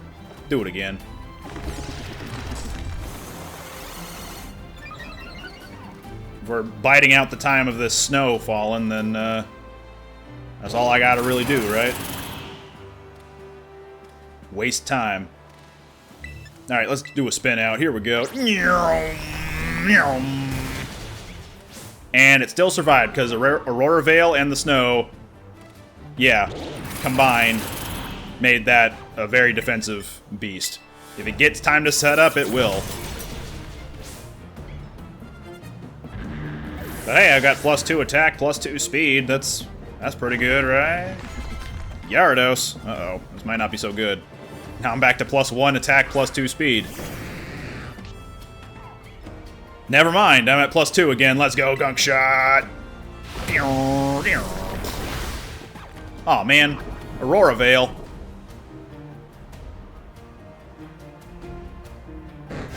Speaker 1: Do it again. If we're biting out the time of this snow falling, then that's all I gotta really do, right? Waste time. Alright, let's do a spin out. Here we go. And it still survived because Aurora Veil and the snow, yeah, combined, made that a very defensive beast. If it gets time to set up, it will. But hey, I got +2 attack, +2 speed. That's pretty good, right? Gyarados. Uh-oh, this might not be so good. Now I'm back to +1 attack, +2 speed. Never mind, I'm at +2 again. Let's go, Gunk Shot! Oh man, Aurora Veil.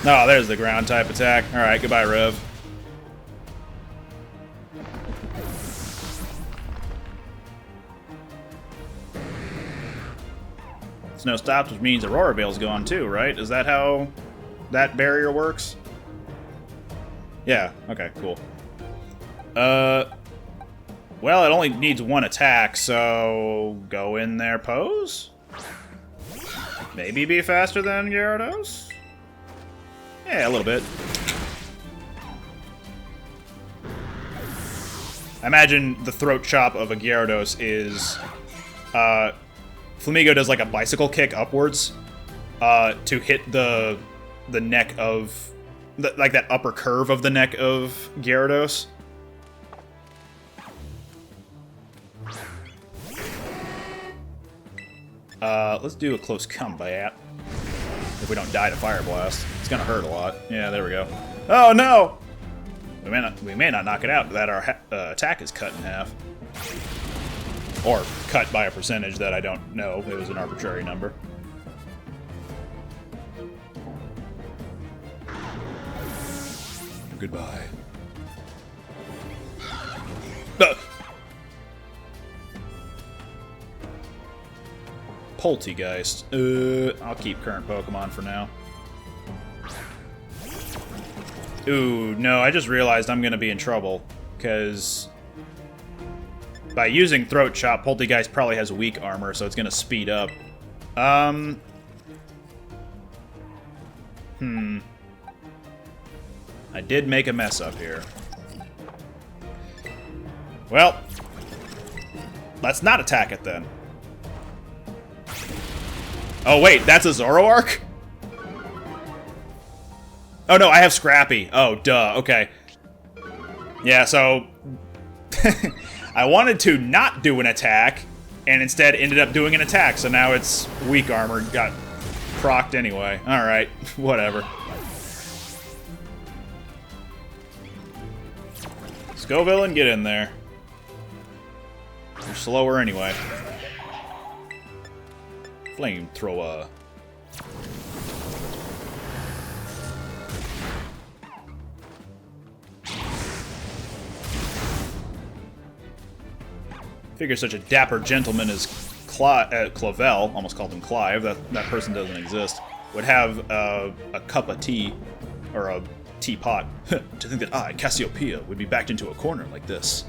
Speaker 1: Oh, there's the ground type attack. Alright, goodbye, Rev. Snow stops, which means Aurora Veil's gone too, right? Is that how that barrier works? Yeah, okay, cool. Well, it only needs 1 attack, so go in there, pose? Maybe be faster than Gyarados? Yeah, a little bit. I imagine the throat chop of a Gyarados is, Flamigo does like a bicycle kick upwards, to hit the neck of, like that upper curve of the neck of Gyarados. Let's do a close combat. If we don't die to Fire Blast. It's gonna hurt a lot. Yeah, there we go. Oh no! We may not knock it out, that our attack is cut in half. Or cut by a percentage that I don't know. It was an arbitrary number. Goodbye. Poltegeist. I'll keep current Pokemon for now. Ooh, no, I just realized I'm gonna be in trouble. Because by using Throat Chop, Poltegeist probably has weak armor, so it's gonna speed up. I did make a mess up here. Well, let's not attack it then. Oh wait, that's a Zoroark? Oh no, I have Scrappy. Oh, duh, okay. Yeah, so I wanted to not do an attack, and instead ended up doing an attack, so now it's weak armor, got procced anyway. Alright, whatever. Scoville and get in there. You're slower anyway. Flamethrower. Figure such a dapper gentleman as Clavel, almost called him Clive, that person doesn't exist, would have a cup of tea, or a teapot. To think that I, Cassiopeia, would be backed into a corner like this.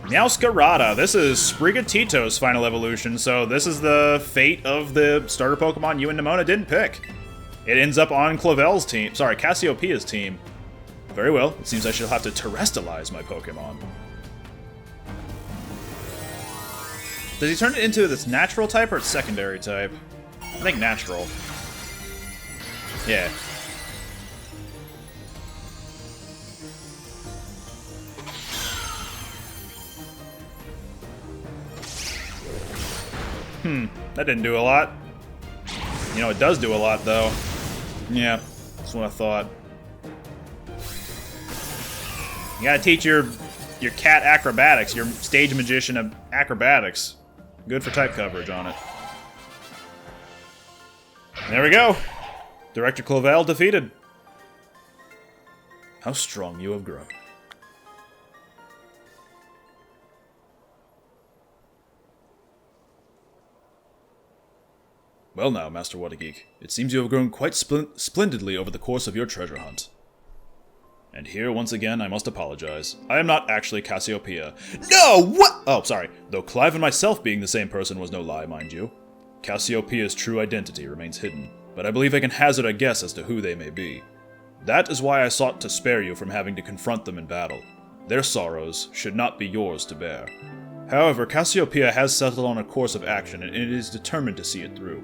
Speaker 1: Meowscarada. This is Sprigatito's final evolution, so this is the fate of the starter Pokemon you and Nimona didn't pick. It ends up on Clavel's team. Sorry, Cassiopeia's team. Very well. It seems I shall have to terrestrialize my Pokemon. Does he turn it into this natural type or its secondary type? I think natural. Yeah. That didn't do a lot. You know, it does do a lot, though. Yeah, that's what I thought. You gotta teach your cat acrobatics, your stage magician of acrobatics. Good for type coverage on it. There we go. Director Clavel defeated. How strong you have grown. Well now, Master Whatageek, it seems you have grown quite splendidly over the course of your treasure hunt. And here, once again, I must apologize. I am not actually Cassiopeia. No! What? Oh, sorry. Though Clive and myself being the same person was no lie, mind you. Cassiopeia's true identity remains hidden, but I believe I can hazard a guess as to who they may be. That is why I sought to spare you from having to confront them in battle. Their sorrows should not be yours to bear. However, Cassiopeia has settled on a course of action, and it is determined to see it through.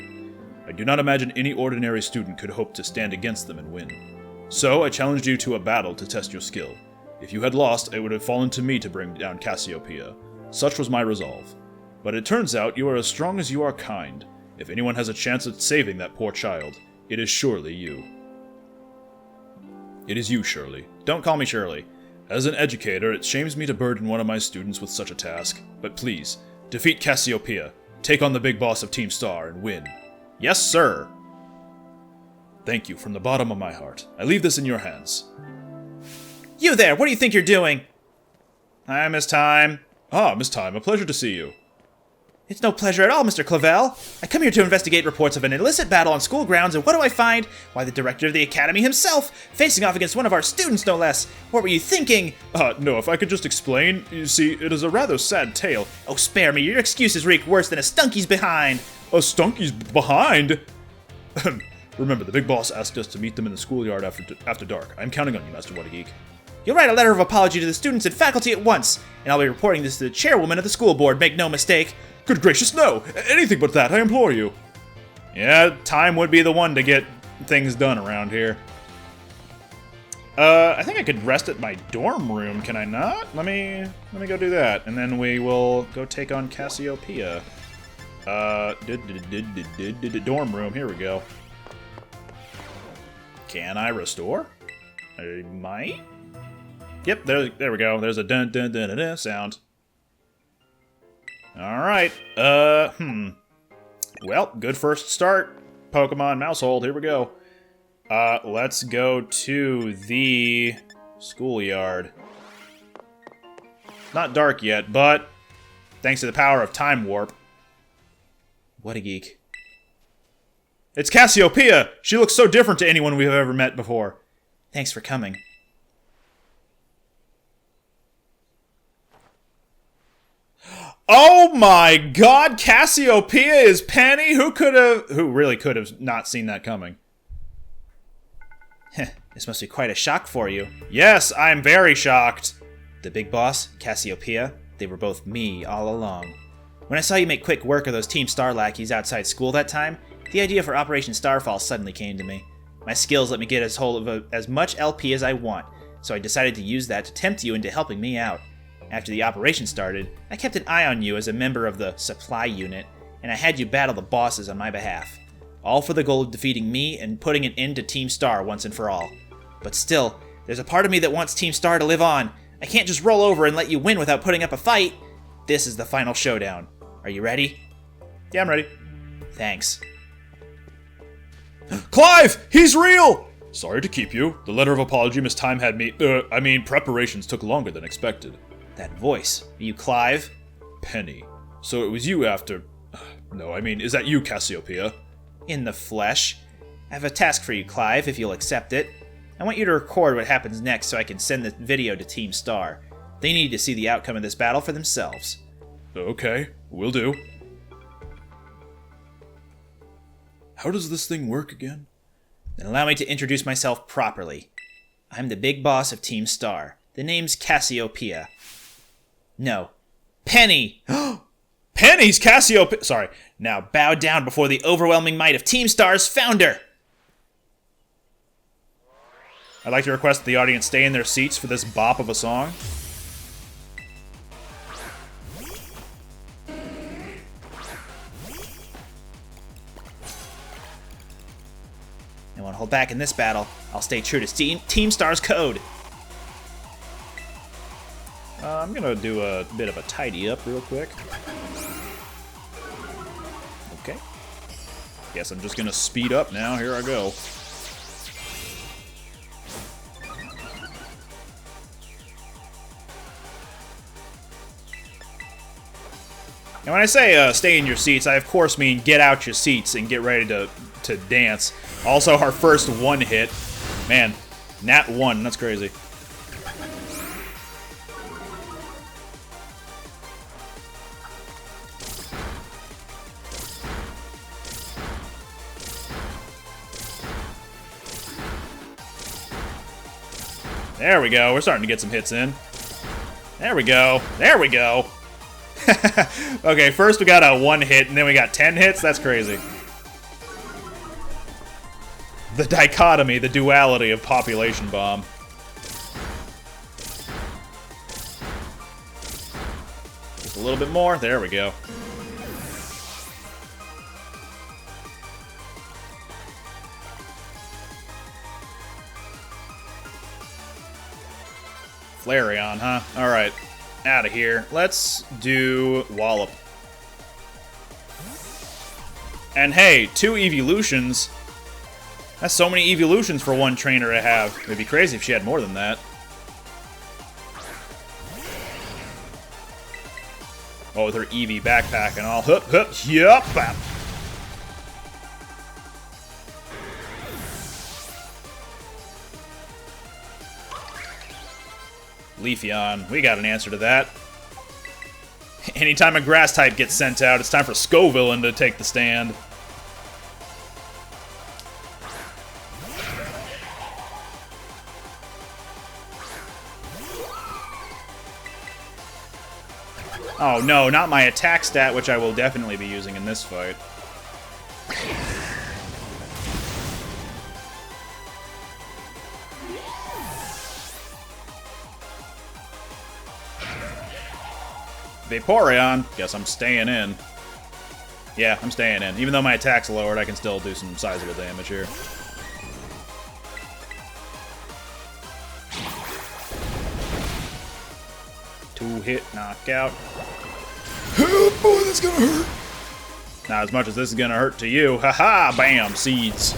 Speaker 1: I do not imagine any ordinary student could hope to stand against them and win. So, I challenged you to a battle to test your skill. If you had lost, it would have fallen to me to bring down Cassiopeia. Such was my resolve. But it turns out you are as strong as you are kind. If anyone has a chance at saving that poor child, it is surely you. It is you, Shirley. Don't call me Shirley. As an educator, it shames me to burden one of my students with such a task. But please, defeat Cassiopeia, take on the big boss of Team Star, and win. Yes, sir! Thank you from the bottom of my heart. I leave this in your hands.
Speaker 2: You there! What do you think you're doing?
Speaker 1: Hi, Miss Time. Ah, Miss Time, a pleasure to see you.
Speaker 2: It's no pleasure at all, Mr. Clavel. I come here to investigate reports of an illicit battle on school grounds, and what do I find? Why, the director of the academy himself, facing off against one of our students, no less. What were you thinking?
Speaker 1: No, if I could just explain. You see, it is a rather sad tale.
Speaker 2: Oh, spare me. Your excuses reek worse than a stunky's behind.
Speaker 1: A stunky's behind? Remember, the big boss asked us to meet them in the schoolyard after dark. I'm counting on you, Master Whatageek.
Speaker 2: You'll write a letter of apology to the students and faculty at once, and I'll be reporting this to the chairwoman of the school board, make no mistake.
Speaker 1: Good gracious, no! Anything but that, I implore you. Yeah, Time would be the one to get things done around here. I think I could rest at my dorm room, can I not? Let me go do that, and then we will go take on Cassiopeia. Dorm room, here we go. Can I restore? I might? Yep, there we go. There's a dun dun dun dun dun sound. Alright, Well, good first start, Pokemon Mousehold, here we go. Let's go to the schoolyard. Not dark yet, but thanks to the power of Time Warp. What a geek. It's Cassiopeia! She looks so different to anyone we've ever met before.
Speaker 2: Thanks for coming.
Speaker 1: Oh my god, Cassiopeia is Penny? Who really could have not seen that coming?
Speaker 2: This must be quite a shock for you.
Speaker 1: Yes, I'm very shocked.
Speaker 2: The big boss, Cassiopeia, they were both me all along. When I saw you make quick work of those Team Star lackeys outside school that time, the idea for Operation Starfall suddenly came to me. My skills let me get hold of as much LP as I want, so I decided to use that to tempt you into helping me out. After the operation started, I kept an eye on you as a member of the supply unit, and I had you battle the bosses on my behalf. All for the goal of defeating me and putting an end to Team Star once and for all. But still, there's a part of me that wants Team Star to live on. I can't just roll over and let you win without putting up a fight. This is the final showdown. Are you ready?
Speaker 1: Yeah, I'm ready.
Speaker 2: Thanks.
Speaker 1: Clive! He's real! Sorry to keep you. The letter of apology Miss Time had me... preparations took longer than expected.
Speaker 2: That voice. Are you Clive?
Speaker 1: Penny. So it was you after... No, is that you, Cassiopeia?
Speaker 2: In the flesh. I have a task for you, Clive, if you'll accept it. I want you to record what happens next so I can send the video to Team Star. They need to see the outcome of this battle for themselves.
Speaker 1: Okay, will do. How does this thing work again?
Speaker 2: Then allow me to introduce myself properly. I'm the big boss of Team Star. The name's Cassiopeia. No. Penny!
Speaker 1: Pennies, sorry. Now bow down before the overwhelming might of Team Star's founder. I'd like to request that the audience stay in their seats for this bop of a song. I won't hold back in this battle. I'll stay true to Team Star's code. I'm gonna do a bit of a tidy up real quick. Okay. Guess I'm just gonna speed up now. Here I go. And when I say stay in your seats, I of course mean get out your seats and get ready to dance. Also, our first one hit. Man, nat 1, that's crazy. There we go, we're starting to get some hits in. There we go, there we go. Okay, first we got a 1 hit, and then we got 10 hits? That's crazy. The dichotomy, the duality of Population Bomb. Just a little bit more. There we go. Flareon, huh? Alright. Out of here. Let's do Wallop. And hey, 2 evolutions. That's so many evolutions for one trainer to have. It'd be crazy if she had more than that. Oh, with her Eevee backpack and all. Hup, hup, yup. Leafeon, we got an answer to that. Anytime a grass type gets sent out, it's time for Scovillain to take the stand. Oh no, not my attack stat, which I will definitely be using in this fight. Vaporeon, guess I'm staying in. Yeah, I'm staying in. Even though my attack's lowered, I can still do some sizable damage here. Two-hit knockout. Oh boy, that's gonna hurt. Not as much as this is gonna hurt to you. Haha, bam, seeds.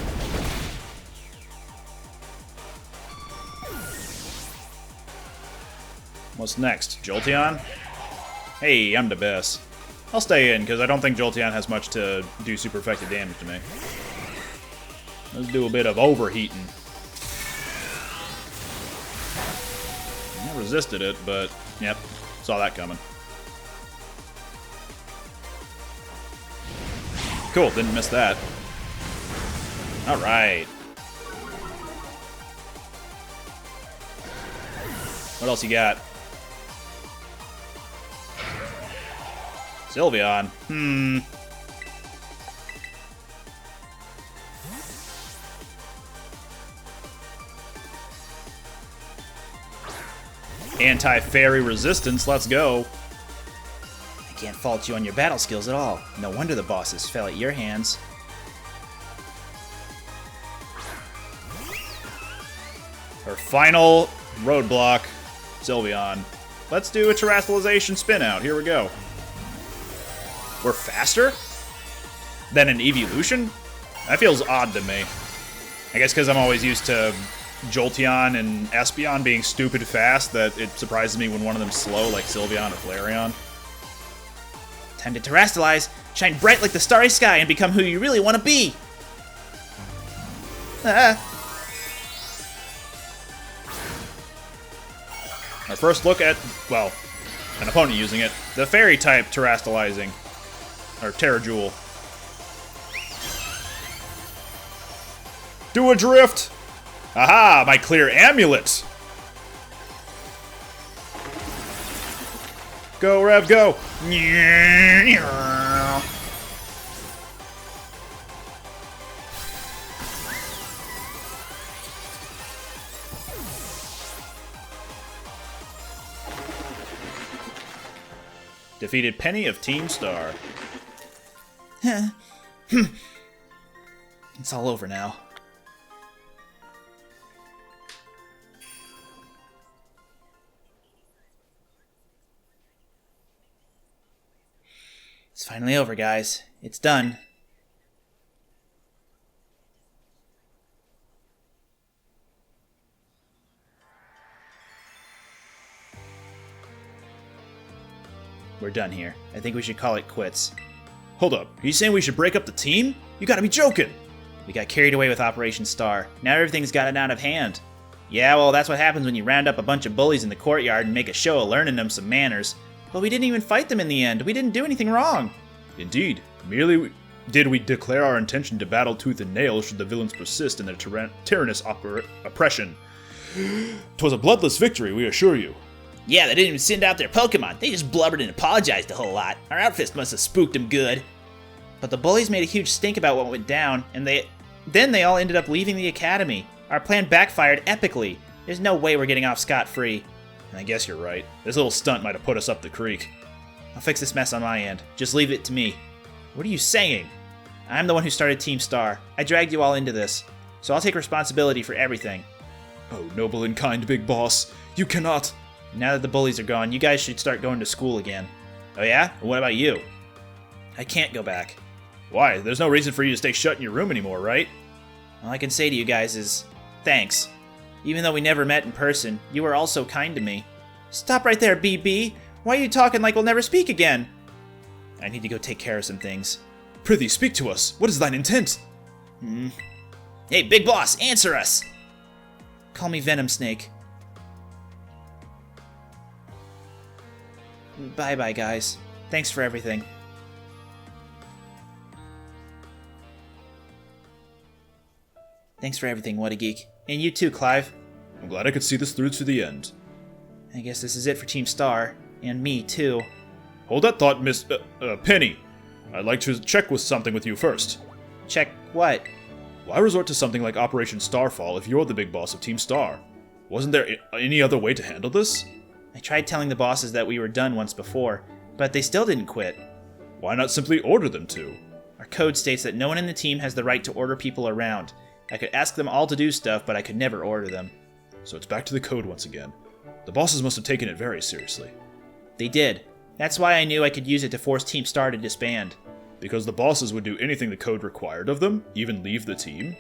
Speaker 1: What's next? Jolteon? Hey, I'm the best. I'll stay in, because I don't think Jolteon has much to do super effective damage to me. Let's do a bit of overheating. I resisted it, but, yep, saw that coming. Cool, didn't miss that. Alright. What else you got? Sylveon. Anti-fairy resistance, let's go. I can't fault you on your battle skills at all. No wonder the bosses fell at your hands. Our final roadblock, Sylveon. Let's do a Terastallization spin out. Here we go. We're faster than an evolution? That feels odd to me. I guess because I'm always used to Jolteon and Espeon being stupid fast that it surprises me when one of them's slow like Sylveon or Flareon. Time to Terastallize! Shine bright like the starry sky and become who you really want to be! Our first look at, well, an opponent using it. The fairy type Terastallizing. Or Terrajewel. Do a drift! Aha! My clear amulet! Go, Rev, go! Defeated Penny of Team Star.
Speaker 3: It's all over now. It's finally over, guys. It's done. We're done here. I think we should call it quits.
Speaker 1: Hold up, are you saying we should break up the team? You gotta be joking!
Speaker 3: We got carried away with Operation Star. Now everything's gotten out of hand. Yeah, well, that's what happens when you round up a bunch of bullies in the courtyard and make a show of learning them some manners. But we didn't even fight them in the end. We didn't do anything wrong.
Speaker 1: Indeed. Merely did we declare our intention to battle tooth and nail should the villains persist in their tyrannous oppression. 'Twas a bloodless victory, we assure you.
Speaker 3: Yeah, they didn't even send out their Pokémon. They just blubbered and apologized a whole lot. Our outfits must have spooked them good. But the bullies made a huge stink about what went down, and then they all ended up leaving the academy. Our plan backfired epically. There's no way we're getting off scot-free.
Speaker 1: I guess you're right. This little stunt might have put us up the creek.
Speaker 3: I'll fix this mess on my end. Just leave it to me. What are you saying? I'm the one who started Team Star. I dragged you all into this, so I'll take responsibility for everything.
Speaker 1: Oh, noble and kind big boss. You cannot...
Speaker 3: Now that the bullies are gone, you guys should start going to school again.
Speaker 1: Oh yeah? Well, what about you?
Speaker 3: I can't go back.
Speaker 1: Why? There's no reason for you to stay shut in your room anymore, right?
Speaker 3: All I can say to you guys is, thanks. Even though we never met in person, you were all so kind to me. Stop right there, BB! Why are you talking like we'll never speak again? I need to go take care of some things.
Speaker 1: Prithee, speak to us. What is thine intent?
Speaker 3: Hey, Big Boss, answer us! Call me Venom Snake. Bye-bye, guys. Thanks for everything. Thanks for everything, What a Geek. And you too, Clive.
Speaker 1: I'm glad I could see this through to the end.
Speaker 3: I guess this is it for Team Star. And me, too.
Speaker 1: Hold that thought, Miss... Penny. I'd like to check with something with you first.
Speaker 3: Check what?
Speaker 1: Why resort to something like Operation Starfall if you're the big boss of Team Star? Wasn't there any other way to handle this?
Speaker 3: I tried telling the bosses that we were done once before, but they still didn't quit.
Speaker 1: Why not simply order them to?
Speaker 3: Our code states that no one in the team has the right to order people around. I could ask them all to do stuff, but I could never order them.
Speaker 1: So it's back to the code once again. The bosses must have taken it very seriously.
Speaker 3: They did. That's why I knew I could use it to force Team Star to disband.
Speaker 1: Because the bosses would do anything the code required of them, even leave the team?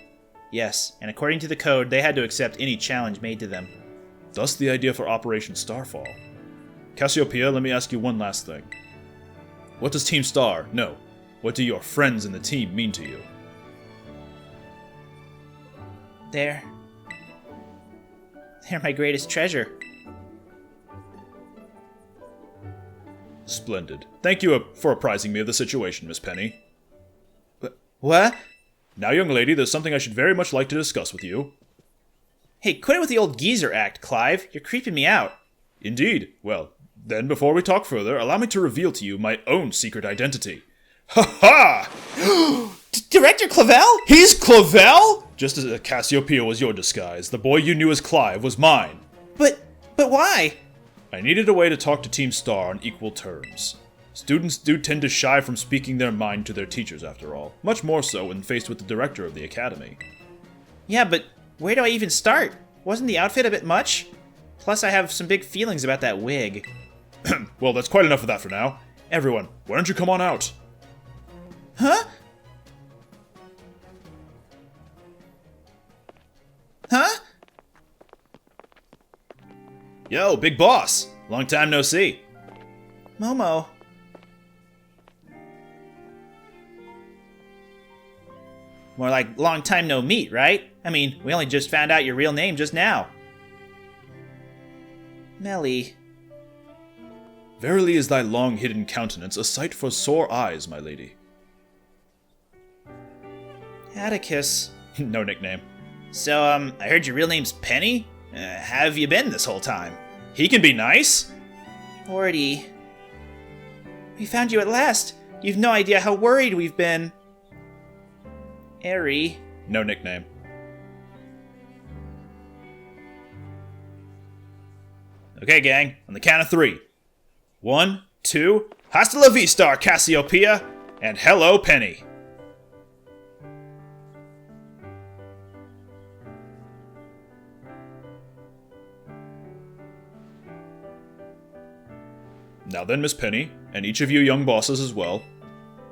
Speaker 3: Yes, and according to the code, they had to accept any challenge made to them.
Speaker 1: Thus the idea for Operation Starfall. Cassiopeia, let me ask you one last thing. What does Team Star, no, what do your friends in the team mean to you?
Speaker 3: They're my greatest treasure.
Speaker 1: Splendid. Thank you for apprising me of the situation, Miss Penny.
Speaker 3: What?
Speaker 1: Now, young lady, there's something I should very much like to discuss with you.
Speaker 3: Hey, quit it with the old geezer act, Clive. You're creeping me out.
Speaker 1: Indeed. Well, then before we talk further, allow me to reveal to you my own secret identity. Ha ha!
Speaker 3: Director Clavel?
Speaker 1: He's Clavel? Just as Cassiopeia was your disguise, the boy you knew as Clive was mine.
Speaker 3: But why?
Speaker 1: I needed a way to talk to Team Star on equal terms. Students do tend to shy from speaking their mind to their teachers, after all. Much more so when faced with the director of the academy.
Speaker 3: Yeah, but where do I even start? Wasn't the outfit a bit much? Plus, I have some big feelings about that wig.
Speaker 1: Well, that's quite enough of that for now. Everyone, why don't you come on out?
Speaker 3: Huh? Huh?
Speaker 1: Yo, big boss! Long time no see.
Speaker 3: Momo. More like long time no meet, right? I mean, we only just found out your real name just now. Melly.
Speaker 1: Verily is thy long-hidden countenance a sight for sore eyes, my lady.
Speaker 3: Atticus.
Speaker 1: No nickname.
Speaker 3: So, I heard your real name's Penny? How have you been this whole time?
Speaker 1: He can be nice?
Speaker 3: 40. We found you at last. You've no idea how worried we've been. Airy.
Speaker 1: No nickname. Okay, gang, on the count of 3. 1, 2, hasta la vistar, Cassiopeia, and hello, Penny. Now then, Miss Penny, and each of you young bosses as well,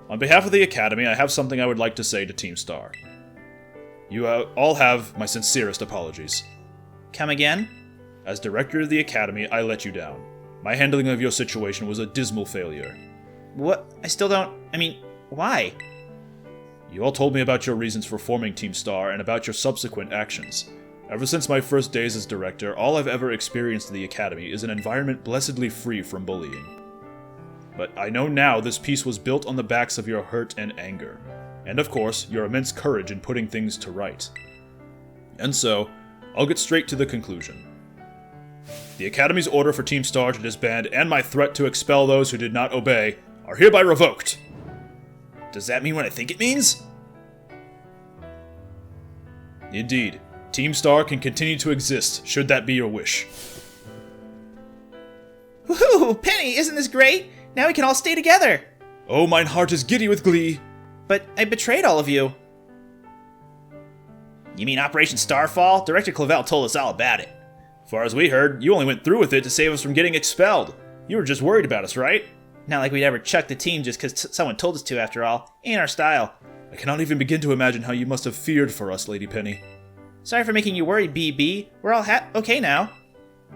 Speaker 1: on behalf of the Academy, I have something I would like to say to Team Star. You all have my sincerest apologies.
Speaker 3: Come again?
Speaker 1: As director of the Academy, I let you down. My handling of your situation was a dismal failure.
Speaker 3: What? I still don't... I mean, why?
Speaker 1: You all told me about your reasons for forming Team Star and about your subsequent actions. Ever since my first days as director, all I've ever experienced in the Academy is an environment blessedly free from bullying. But I know now this peace was built on the backs of your hurt and anger, and of course, your immense courage in putting things to right. And so, I'll get straight to the conclusion. The Academy's order for Team Star to disband and my threat to expel those who did not obey are hereby revoked.
Speaker 3: Does that mean what I think it means?
Speaker 1: Indeed, Team Star can continue to exist, should that be your wish.
Speaker 3: Woohoo! Penny, isn't this great? Now we can all stay together!
Speaker 1: Oh, mine heart is giddy with glee.
Speaker 3: But I betrayed all of you. You mean Operation Starfall? Director Clavel told us all about it.
Speaker 1: As far as we heard, you only went through with it to save us from getting expelled. You were just worried about us, right?
Speaker 3: Not like we'd ever chuck the team just because someone told us to, after all. Ain't our style.
Speaker 1: I cannot even begin to imagine how you must have feared for us, Lady Penny.
Speaker 3: Sorry for making you worried, BB. We're all okay now.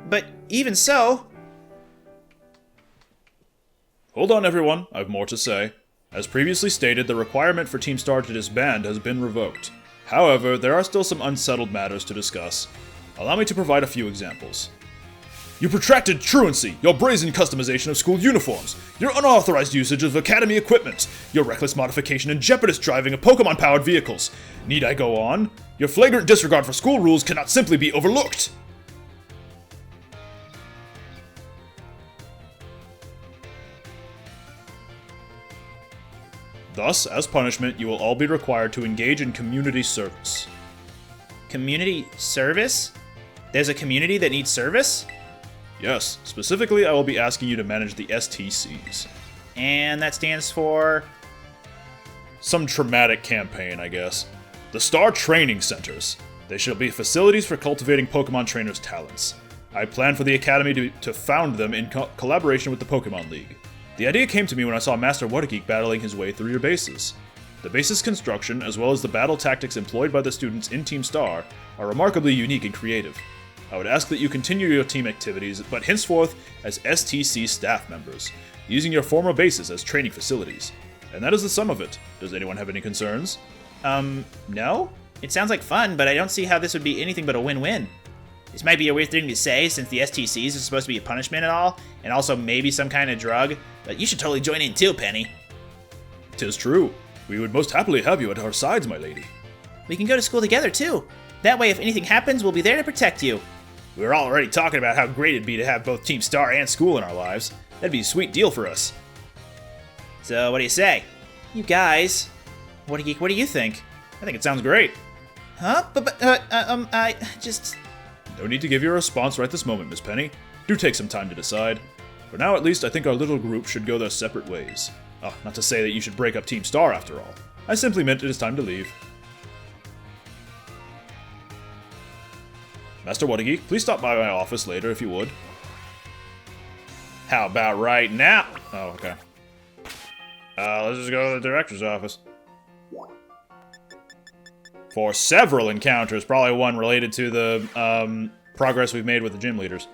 Speaker 3: But even so...
Speaker 1: Hold on, everyone. I've more to say. As previously stated, the requirement for Team Star to disband has been revoked. However, there are still some unsettled matters to discuss. Allow me to provide a few examples. Your protracted truancy, your brazen customization of school uniforms, your unauthorized usage of Academy equipment, your reckless modification and jeopardous driving of Pokemon-powered vehicles. Need I go on? Your flagrant disregard for school rules cannot simply be overlooked. Thus, as punishment, you will all be required to engage in community service.
Speaker 3: Community service? There's a community that needs service?
Speaker 1: Yes, specifically I will be asking you to manage the STCs.
Speaker 3: And that stands for...
Speaker 1: Some traumatic campaign, I guess. The Star Training Centers. They shall be facilities for cultivating Pokemon trainers' talents. I plan for the Academy to found them in collaboration with the Pokemon League. The idea came to me when I saw Master Watergeek battling his way through your bases. The base's construction, as well as the battle tactics employed by the students in Team Star, are remarkably unique and creative. I would ask that you continue your team activities, but henceforth as STC staff members, using your former bases as training facilities. And that is the sum of it. Does anyone have any concerns?
Speaker 3: No? It sounds like fun, but I don't see how this would be anything but a win-win. This might be a weird thing to say, since the STCs is supposed to be a punishment and all, and also maybe some kind of drug, but you should totally join in too, Penny.
Speaker 1: 'Tis true. We would most happily have you at our sides, my lady.
Speaker 3: We can go to school together too. That way, if anything happens, we'll be there to protect you.
Speaker 1: We were already talking about how great it'd be to have both Team Star and school in our lives. That'd be a sweet deal for us.
Speaker 3: So, what do you say? You guys. What do you think?
Speaker 1: I think it sounds great.
Speaker 3: Huh? I just...
Speaker 1: No need to give your response right this moment, Miss Penny. Do take some time to decide. For now, at least, I think our little group should go their separate ways. Not to say that you should break up Team Star after all. I simply meant it is time to leave. Master Watergeek, please stop by my office later if you would. How about right now? Oh, okay. Let's just go to the director's office. For several encounters, probably one related to the progress we've made with the gym leaders.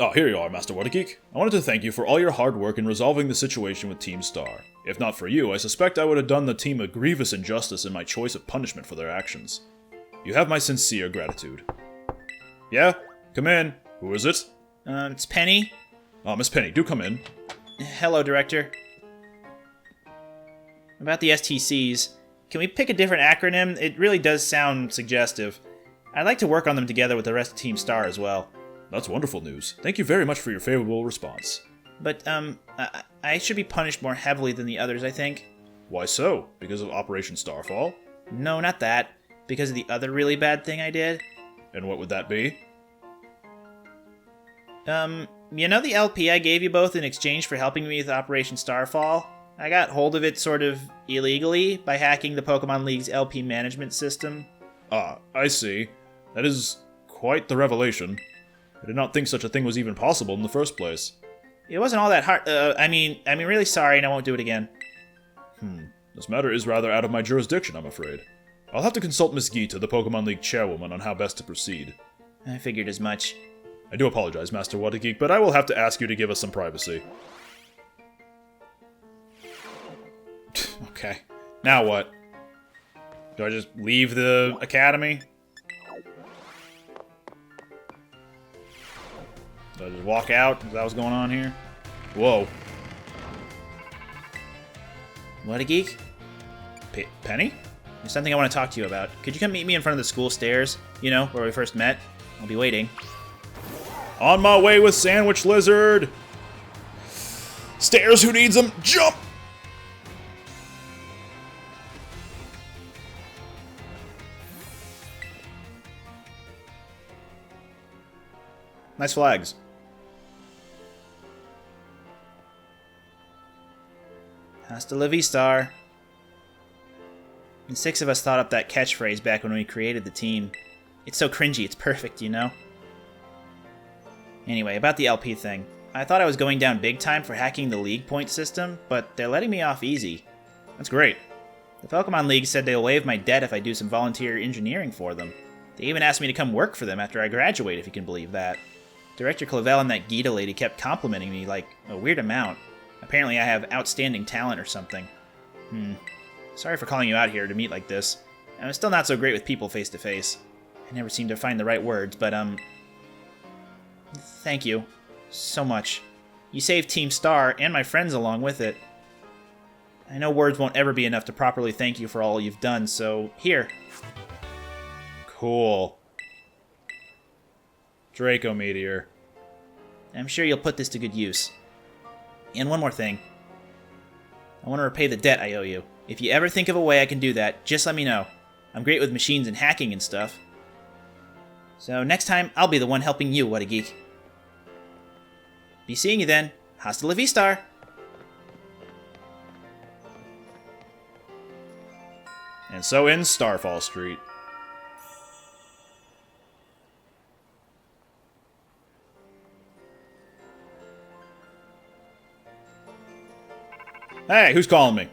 Speaker 1: Oh, here you are, Master Watergeek. I wanted to thank you for all your hard work in resolving the situation with Team Star. If not for you, I suspect I would have done the team a grievous injustice in my choice of punishment for their actions. You have my sincere gratitude. Yeah? Come in. Who is it?
Speaker 3: It's Penny.
Speaker 1: Oh, Miss Penny, do come in.
Speaker 3: Hello, Director. About the STCs, can we pick a different acronym? It really does sound suggestive. I'd like to work on them together with the rest of Team Star as well.
Speaker 1: That's wonderful news. Thank you very much for your favorable response.
Speaker 3: But, I should be punished more heavily than the others, I think.
Speaker 1: Why so? Because of Operation Starfall?
Speaker 3: No, not that. Because of the other really bad thing I did.
Speaker 1: And what would that be?
Speaker 3: You know the LP I gave you both in exchange for helping me with Operation Starfall? I got hold of it sort of illegally by hacking the Pokemon League's LP management system.
Speaker 1: Ah, I see. That is quite the revelation. I did not think such a thing was even possible in the first place.
Speaker 3: It wasn't all that hard. I mean, really sorry, and I won't do it again.
Speaker 1: This matter is rather out of my jurisdiction, I'm afraid. I'll have to consult Miss Gita, the Pokemon League chairwoman, on how best to proceed.
Speaker 3: I figured as much.
Speaker 1: I do apologize, Master Watageek, but I will have to ask you to give us some privacy. Okay. Now what? Do I just leave the academy? Do I just walk out? Is that what's going on here? Whoa.
Speaker 3: What a geek?
Speaker 1: Penny?
Speaker 3: There's something I want to talk to you about. Could you come meet me in front of the school stairs? You know, where we first met? I'll be waiting.
Speaker 1: On my way with Sandwich Lizard! Stairs, who needs them? Jump! Nice flags.
Speaker 3: Hasta vistar. The 6 of us thought up that catchphrase back when we created the team. It's so cringy, it's perfect, you know? Anyway, about the LP thing. I thought I was going down big time for hacking the League point system, but they're letting me off easy.
Speaker 1: That's great.
Speaker 3: The Pokemon League said they'll waive my debt if I do some volunteer engineering for them. They even asked me to come work for them after I graduate, if you can believe that. Director Clavel and that Gita lady kept complimenting me like a weird amount. Apparently I have outstanding talent or something. Sorry for calling you out here to meet like this. I'm still not so great with people face to face. I never seem to find the right words, but thank you. So much. You saved Team Star and my friends along with it. I know words won't ever be enough to properly thank you for all you've done, so here.
Speaker 1: Cool. Draco Meteor.
Speaker 3: I'm sure you'll put this to good use. And one more thing. I want to repay the debt I owe you. If you ever think of a way I can do that, just let me know. I'm great with machines and hacking and stuff. So next time, I'll be the one helping you, what a geek. Be seeing you then. Hasta la vistar!
Speaker 1: And so ends Starfall Street. Hey, who's calling me?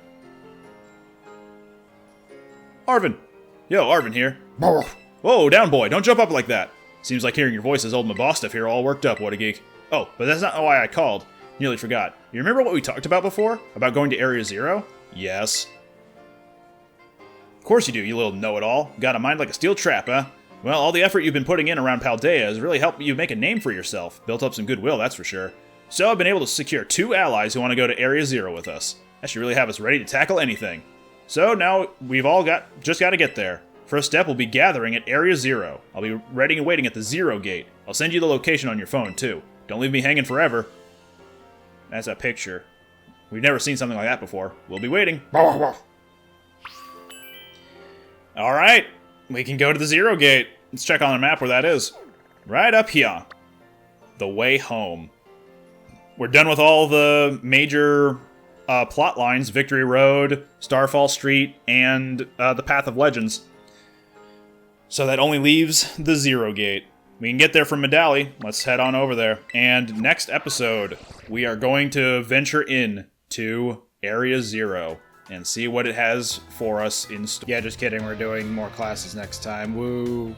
Speaker 1: Arvin. Yo, Arvin here. Whoa, down boy, don't jump up like that. Seems like hearing your voice has old Mabosstuff here all worked up, what a geek. Oh, but that's not why I called. Nearly forgot. You remember what we talked about before? About going to Area Zero? Yes. Of course you do, you little know-it-all. Got a mind like a steel trap, huh? Well, all the effort you've been putting in around Paldea has really helped you make a name for yourself. Built up some goodwill, that's for sure. So I've been able to secure 2 allies who want to go to Area Zero with us. That should really have us ready to tackle anything. So now we've all just got to get there. First step will be gathering at Area Zero. I'll be ready and waiting at the Zero Gate. I'll send you the location on your phone, too. Don't leave me hanging forever. That's a picture. We've never seen something like that before. We'll be waiting. Alright, we can go to the Zero Gate. Let's check on the map where that is. Right up here. The way home. We're done with all the major plot lines. Victory Road, Starfall Street, and the Path of Legends. So that only leaves the Zero Gate. We can get there from Medali. Let's head on over there. And next episode, we are going to venture in to Area Zero and see what it has for us in store. Yeah, just kidding. We're doing more classes next time. Woo.